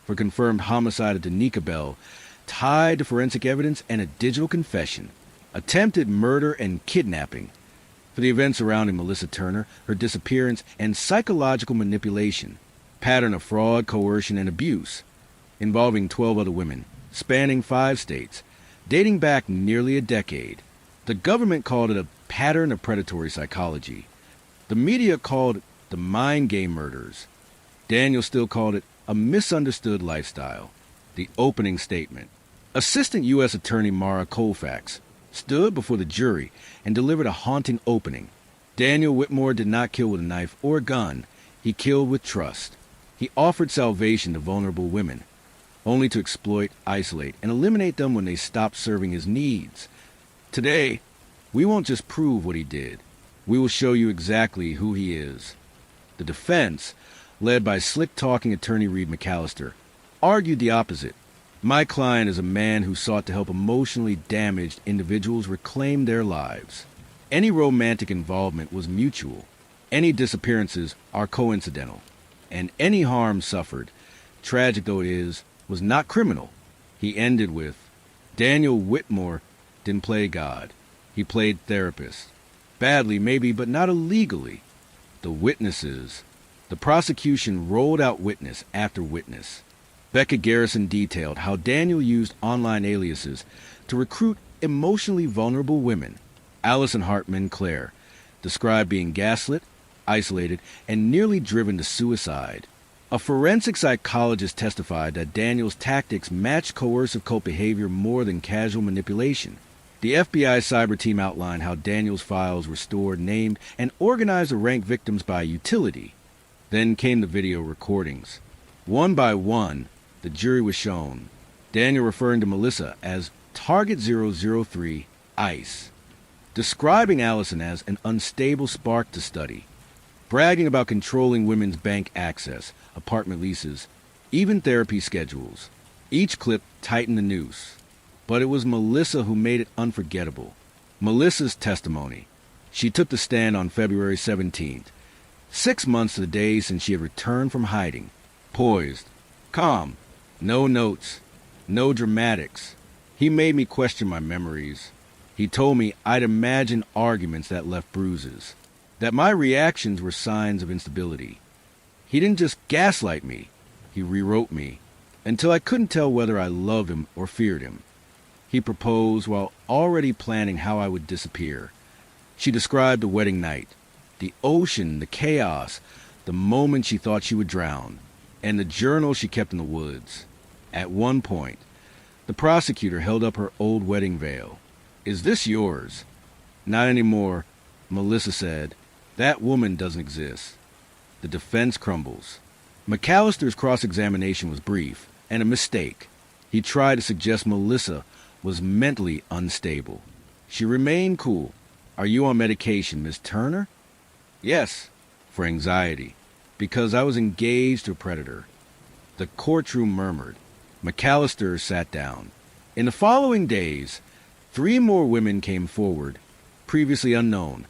for confirmed homicide of Danica Bell, tied to forensic evidence and a digital confession. Attempted murder and kidnapping, for the events surrounding Melissa Turner, her disappearance, and psychological manipulation. Pattern of fraud, coercion, and abuse, involving 12 other women, spanning 5 states, dating back nearly a decade. The government called it a pattern of predatory psychology. The media called it the mind game murders. Daniel still called it a misunderstood lifestyle. The opening statement. Assistant U.S. Attorney Mara Colfax stood before the jury and delivered a haunting opening. Daniel Whitmore did not kill with a knife or a gun. He killed with trust. He offered salvation to vulnerable women, only to exploit, isolate, and eliminate them when they stopped serving his needs. Today, we won't just prove what he did. We will show you exactly who he is. The defense, led by slick-talking attorney Reed McAllister, argued the opposite. My client is a man who sought to help emotionally damaged individuals reclaim their lives. Any romantic involvement was mutual. Any disappearances are coincidental. And any harm suffered, tragic though it is, was not criminal. He ended with, Daniel Whitmore didn't play God. He played therapist. Badly, maybe, but not illegally. The witnesses. The prosecution rolled out witness after witness. Becca Garrison detailed how Daniel used online aliases to recruit emotionally vulnerable women. Allison Hartman Clare described being gaslit, isolated, and nearly driven to suicide. A forensic psychologist testified that Daniel's tactics matched coercive cult behavior more than casual manipulation. The FBI cyber team outlined how Daniel's files were stored, named, and organized to rank victims by utility. Then came the video recordings. One by one, the jury was shown. Daniel referring to Melissa as Target 003 ICE, describing Allison as an unstable spark to study, bragging about controlling women's bank access, apartment leases, even therapy schedules. Each clip tightened the noose. But it was Melissa who made it unforgettable. Melissa's testimony. She took the stand on February 17th, 6 months to the day since she had returned from hiding. Poised, calm, no notes, no dramatics. He made me question my memories. He told me I'd imagined arguments that left bruises, that my reactions were signs of instability. He didn't just gaslight me, he rewrote me, until I couldn't tell whether I loved him or feared him. He proposed while already planning how I would disappear. She described the wedding night, the ocean, the chaos, the moment she thought she would drown, and the journal she kept in the woods. At one point, the prosecutor held up her old wedding veil. Is this yours? Not anymore, Melissa said. That woman doesn't exist. The defense crumbles. McAllister's cross-examination was brief and a mistake. He tried to suggest Melissa was mentally unstable. She remained cool. Are you on medication, Miss Turner? Yes, for anxiety, because I was engaged to a predator. The courtroom murmured. McAllister sat down. In the following days, 3 more women came forward, previously unknown,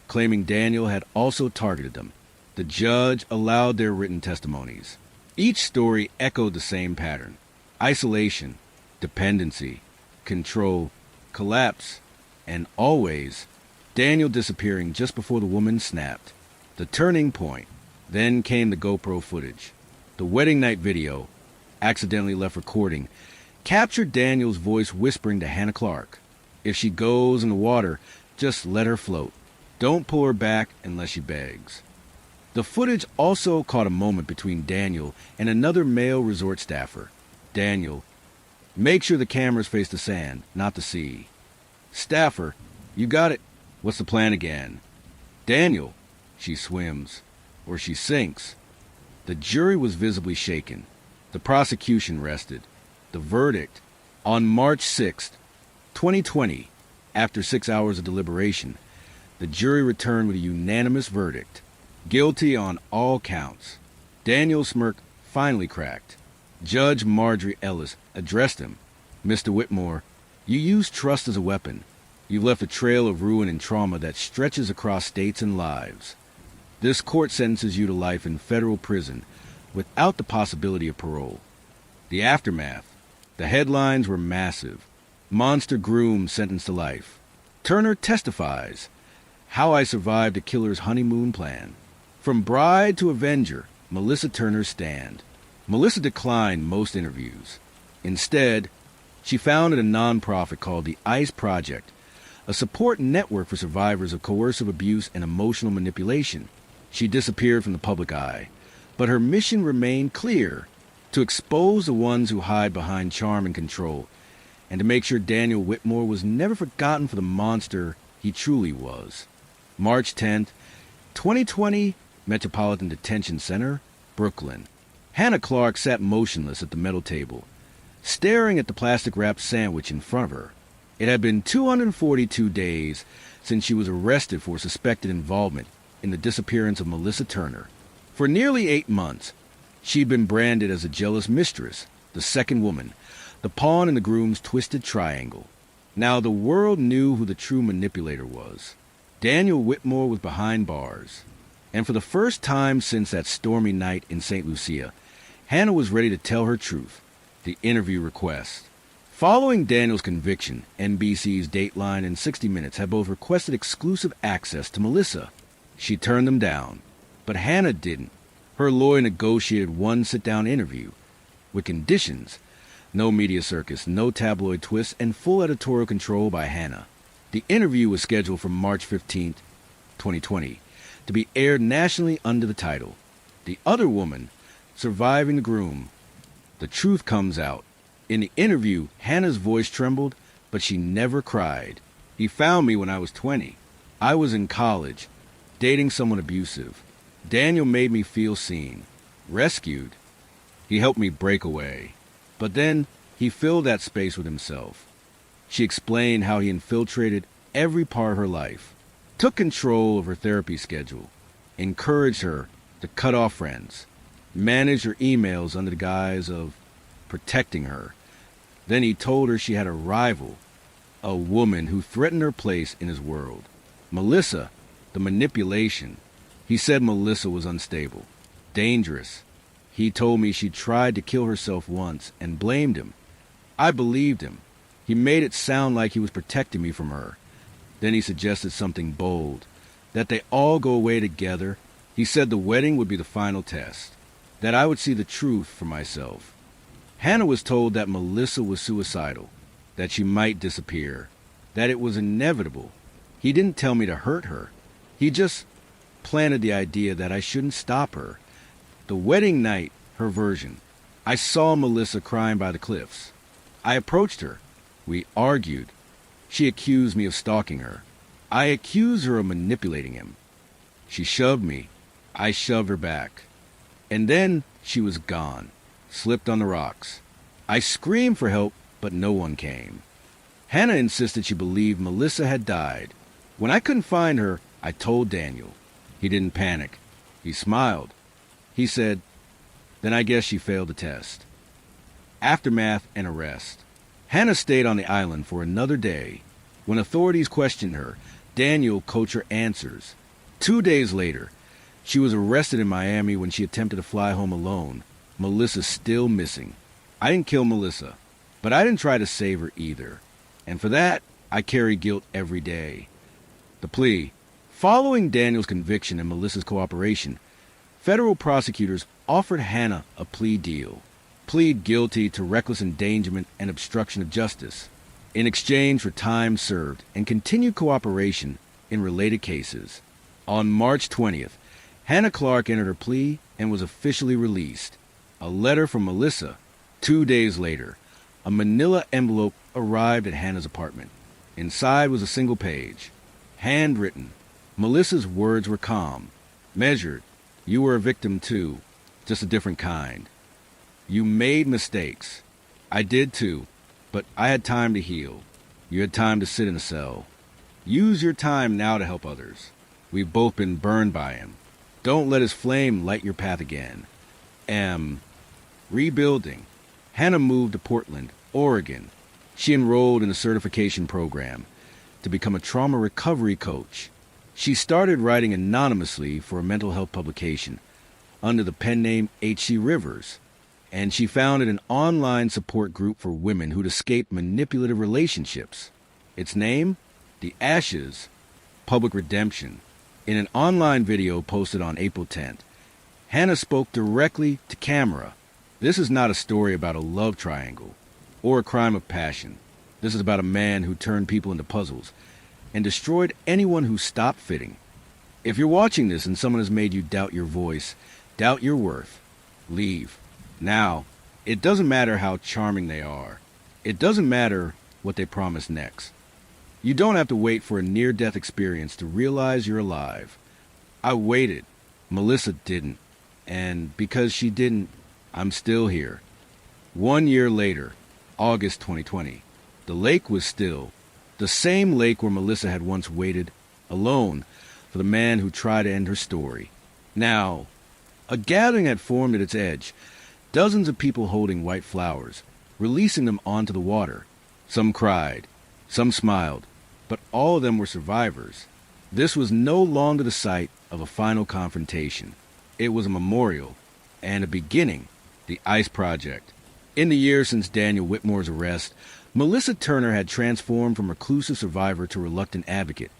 claiming Daniel had also targeted them. The judge allowed their written testimonies. Each story echoed the same pattern: isolation, dependency, control, collapse, and always Daniel disappearing just before the woman snapped. The turning point. Then came the GoPro footage. The wedding night video, accidentally left recording, captured Daniel's voice whispering to Hannah Clark, if she goes in the water, just let her float. Don't pull her back unless she begs. The footage also caught a moment between Daniel and another male resort staffer. Daniel, make sure the cameras face the sand, not the sea. Staffer, you got it. What's the plan again? Daniel, she swims, or she sinks. The jury was visibly shaken. The prosecution rested. The verdict, on March 6th, 2020, after 6 hours of deliberation, the jury returned with a unanimous verdict. Guilty on all counts. Daniel's smirk finally cracked. Judge Marjorie Ellis addressed him. Mr. Whitmore, you used trust as a weapon. You've left a trail of ruin and trauma that stretches across states and lives. This court sentences you to life in federal prison without the possibility of parole. The aftermath. The headlines were massive. Monster groom sentenced to life. Turner testifies. How I survived a killer's honeymoon plan. From bride to avenger, Melissa Turner's stand. Melissa declined most interviews. Instead, she founded a nonprofit called the ICE Project, a support network for survivors of coercive abuse and emotional manipulation. She disappeared from the public eye, but her mission remained clear: to expose the ones who hide behind charm and control, and to make sure Daniel Whitmore was never forgotten for the monster he truly was. March 10th, 2020, Metropolitan Detention Center, Brooklyn. Hannah Clark sat motionless at the metal table, staring at the plastic-wrapped sandwich in front of her. It had been 242 days since she was arrested for suspected involvement in the disappearance of Melissa Turner. For nearly 8 months, she'd been branded as a jealous mistress, the second woman, the pawn in the groom's twisted triangle. Now the world knew who the true manipulator was. Daniel Whitmore was behind bars. And for the first time since that stormy night in St. Lucia, Hannah was ready to tell her truth. The interview request. Following Daniel's conviction, NBC's Dateline and 60 Minutes had both requested exclusive access to Melissa. She turned them down, but Hannah didn't. Her lawyer negotiated one sit-down interview with conditions: no media circus, no tabloid twists, and full editorial control by Hannah. The interview was scheduled for March 15th, 2020, to be aired nationally under the title, The Other Woman, Surviving the Groom. The truth comes out. In the interview, Hannah's voice trembled, but she never cried. He found me when I was 20. I was in college, dating someone abusive. Daniel made me feel seen, rescued. He helped me break away. But then he filled that space with himself. She explained how he infiltrated every part of her life, took control of her therapy schedule, encouraged her to cut off friends, managed her emails under the guise of protecting her. Then he told her she had a rival, a woman who threatened her place in his world. Melissa, the manipulation. He said Melissa was unstable, dangerous. He told me she tried to kill herself once and blamed him. I believed him. He made it sound like he was protecting me from her. Then he suggested something bold, that they all go away together. He said the wedding would be the final test, that I would see the truth for myself. Hannah was told that Melissa was suicidal, that she might disappear, that it was inevitable. He didn't tell me to hurt her. He just planted the idea that I shouldn't stop her. The wedding night, her version. I saw Melissa crying by the cliffs. I approached her. We argued. She accused me of stalking her. I accused her of manipulating him. She shoved me. I shoved her back. And then she was gone, slipped on the rocks. I screamed for help, but no one came. Hannah insisted she believed Melissa had died. When I couldn't find her, I told Daniel. He didn't panic. He smiled. He said, "Then I guess she failed the test." Aftermath and arrest. Hannah stayed on the island for another day. When authorities questioned her, Daniel coached her answers. 2 days later, she was arrested in Miami when she attempted to fly home alone. Melissa's still missing. I didn't kill Melissa, but I didn't try to save her either. And for that, I carry guilt every day. The plea. Following Daniel's conviction and Melissa's cooperation, federal prosecutors offered Hannah a plea deal. Plead guilty to reckless endangerment and obstruction of justice in exchange for time served and continued cooperation in related cases. On March 20th, Hannah Clark entered her plea and was officially released. A letter from Melissa. 2 days later, a manila envelope arrived at Hannah's apartment. Inside was a single page, handwritten. Melissa's words were calm, measured. You were a victim too, just a different kind. You made mistakes. I did too, but I had time to heal. You had time to sit in a cell. Use your time now to help others. We've both been burned by him. Don't let his flame light your path again. M. Rebuilding. Hannah moved to Portland, Oregon. She enrolled in a certification program to become a trauma recovery coach. She started writing anonymously for a mental health publication under the pen name H.C. Rivers, and she founded an online support group for women who'd escaped manipulative relationships. Its name? The Ashes, Public Redemption. In an online video posted on April 10th, Hannah spoke directly to camera. This is not a story about a love triangle or a crime of passion. This is about a man who turned people into puzzles and destroyed anyone who stopped fitting. If you're watching this and someone has made you doubt your voice, doubt your worth, leave. Now, it doesn't matter how charming they are. It doesn't matter what they promise next. You don't have to wait for a near-death experience to realize you're alive. I waited. Melissa didn't. And because she didn't, I'm still here. 1 year later, August 2020, the lake was still. The same lake where Melissa had once waited, alone, for the man who tried to end her story. Now, a gathering had formed at its edge, dozens of people holding white flowers, releasing them onto the water. Some cried, some smiled, but all of them were survivors. This was no longer the site of a final confrontation. It was a memorial and a beginning, the ICE Project. In the years since Daniel Whitmore's arrest, Melissa Turner had transformed from reclusive survivor to reluctant advocate,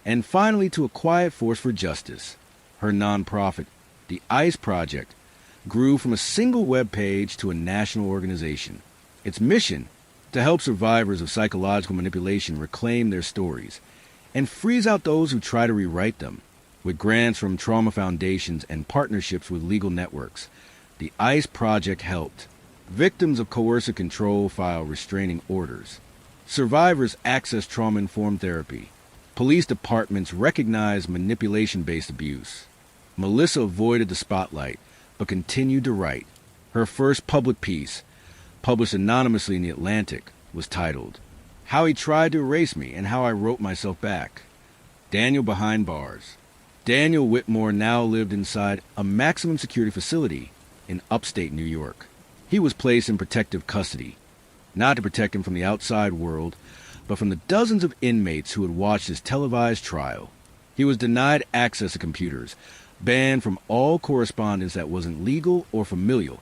and finally to a quiet force for justice. Her nonprofit, the ICE Project, grew from a single web page to a national organization. Its mission, to help survivors of psychological manipulation reclaim their stories and freeze out those who try to rewrite them. With grants from trauma foundations and partnerships with legal networks, the ICE Project helped victims of coercive control file restraining orders. Survivors access trauma-informed therapy. Police departments recognize manipulation-based abuse. Melissa avoided the spotlight, but continued to write. Her first public piece, published anonymously in The Atlantic, was titled, How He Tried to Erase Me and How I Wrote Myself Back. Daniel behind bars. Daniel Whitmore now lived inside a maximum security facility in upstate New York. He was placed in protective custody, not to protect him from the outside world, but from the dozens of inmates who had watched his televised trial. He was denied access to computers, banned from all correspondence that wasn't legal or familial,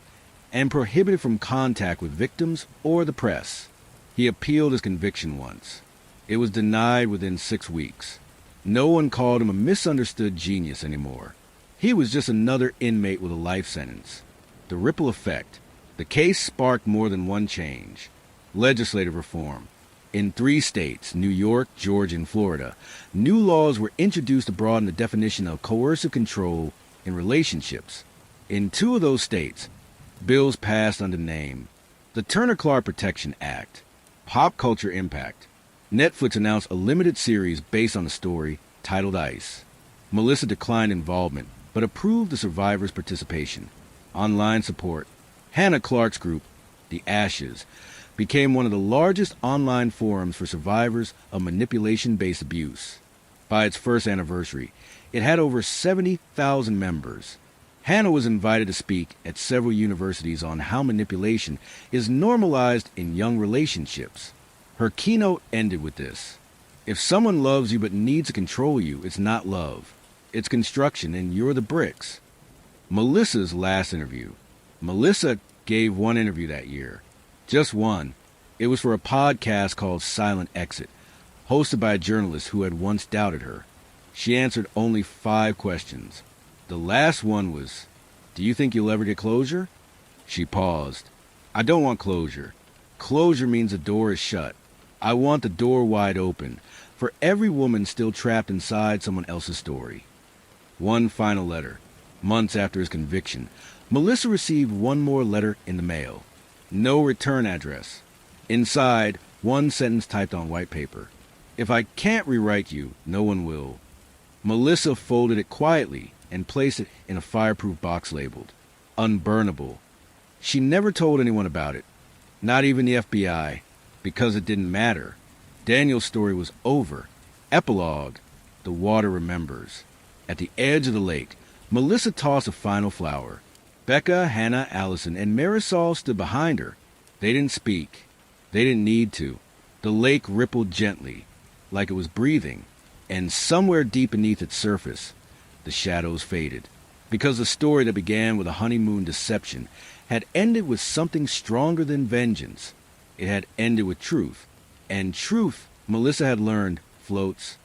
and prohibited from contact with victims or the press. He appealed his conviction once. It was denied within 6 weeks. No one called him a misunderstood genius anymore. He was just another inmate with a life sentence. The ripple effect. The case sparked more than one change. Legislative reform. In 3 states, New York, Georgia, and Florida, new laws were introduced to broaden the definition of coercive control in relationships. In 2 of those states, bills passed under the name the Turner-Clark Protection Act. Pop culture impact. Netflix announced a limited series based on the story titled Ice. Melissa declined involvement, but approved the survivors' participation. Online support. Hannah Clark's group, The Ashes, became one of the largest online forums for survivors of manipulation-based abuse. By its first anniversary, it had over 70,000 members. Hannah was invited to speak at several universities on how manipulation is normalized in young relationships. Her keynote ended with this: if someone loves you but needs to control you, it's not love. It's construction, and you're the bricks. Melissa's last interview. Melissa gave one interview that year. Just one. It was for a podcast called Silent Exit, hosted by a journalist who had once doubted her. She answered only 5 questions. The last one was, do you think you'll ever get closure? She paused. I don't want closure. Closure means the door is shut. I want the door wide open, for every woman still trapped inside someone else's story. One final letter. Months after his conviction, Melissa received one more letter in the mail. No return address. Inside, one sentence typed on white paper. If I can't rewrite you, no one will. Melissa folded it quietly and placed it in a fireproof box labeled unburnable. She never told anyone about it, not even the FBI, because it didn't matter. Daniel's story was over. Epilogue: The water remembers. At the edge of the lake, Melissa tossed a final flower. Becca, Hannah, Allison, and Marisol stood behind her. They didn't speak. They didn't need to. The lake rippled gently, like it was breathing, and somewhere deep beneath its surface, the shadows faded. Because the story that began with a honeymoon deception had ended with something stronger than vengeance. It had ended with truth. And truth, Melissa had learned, floats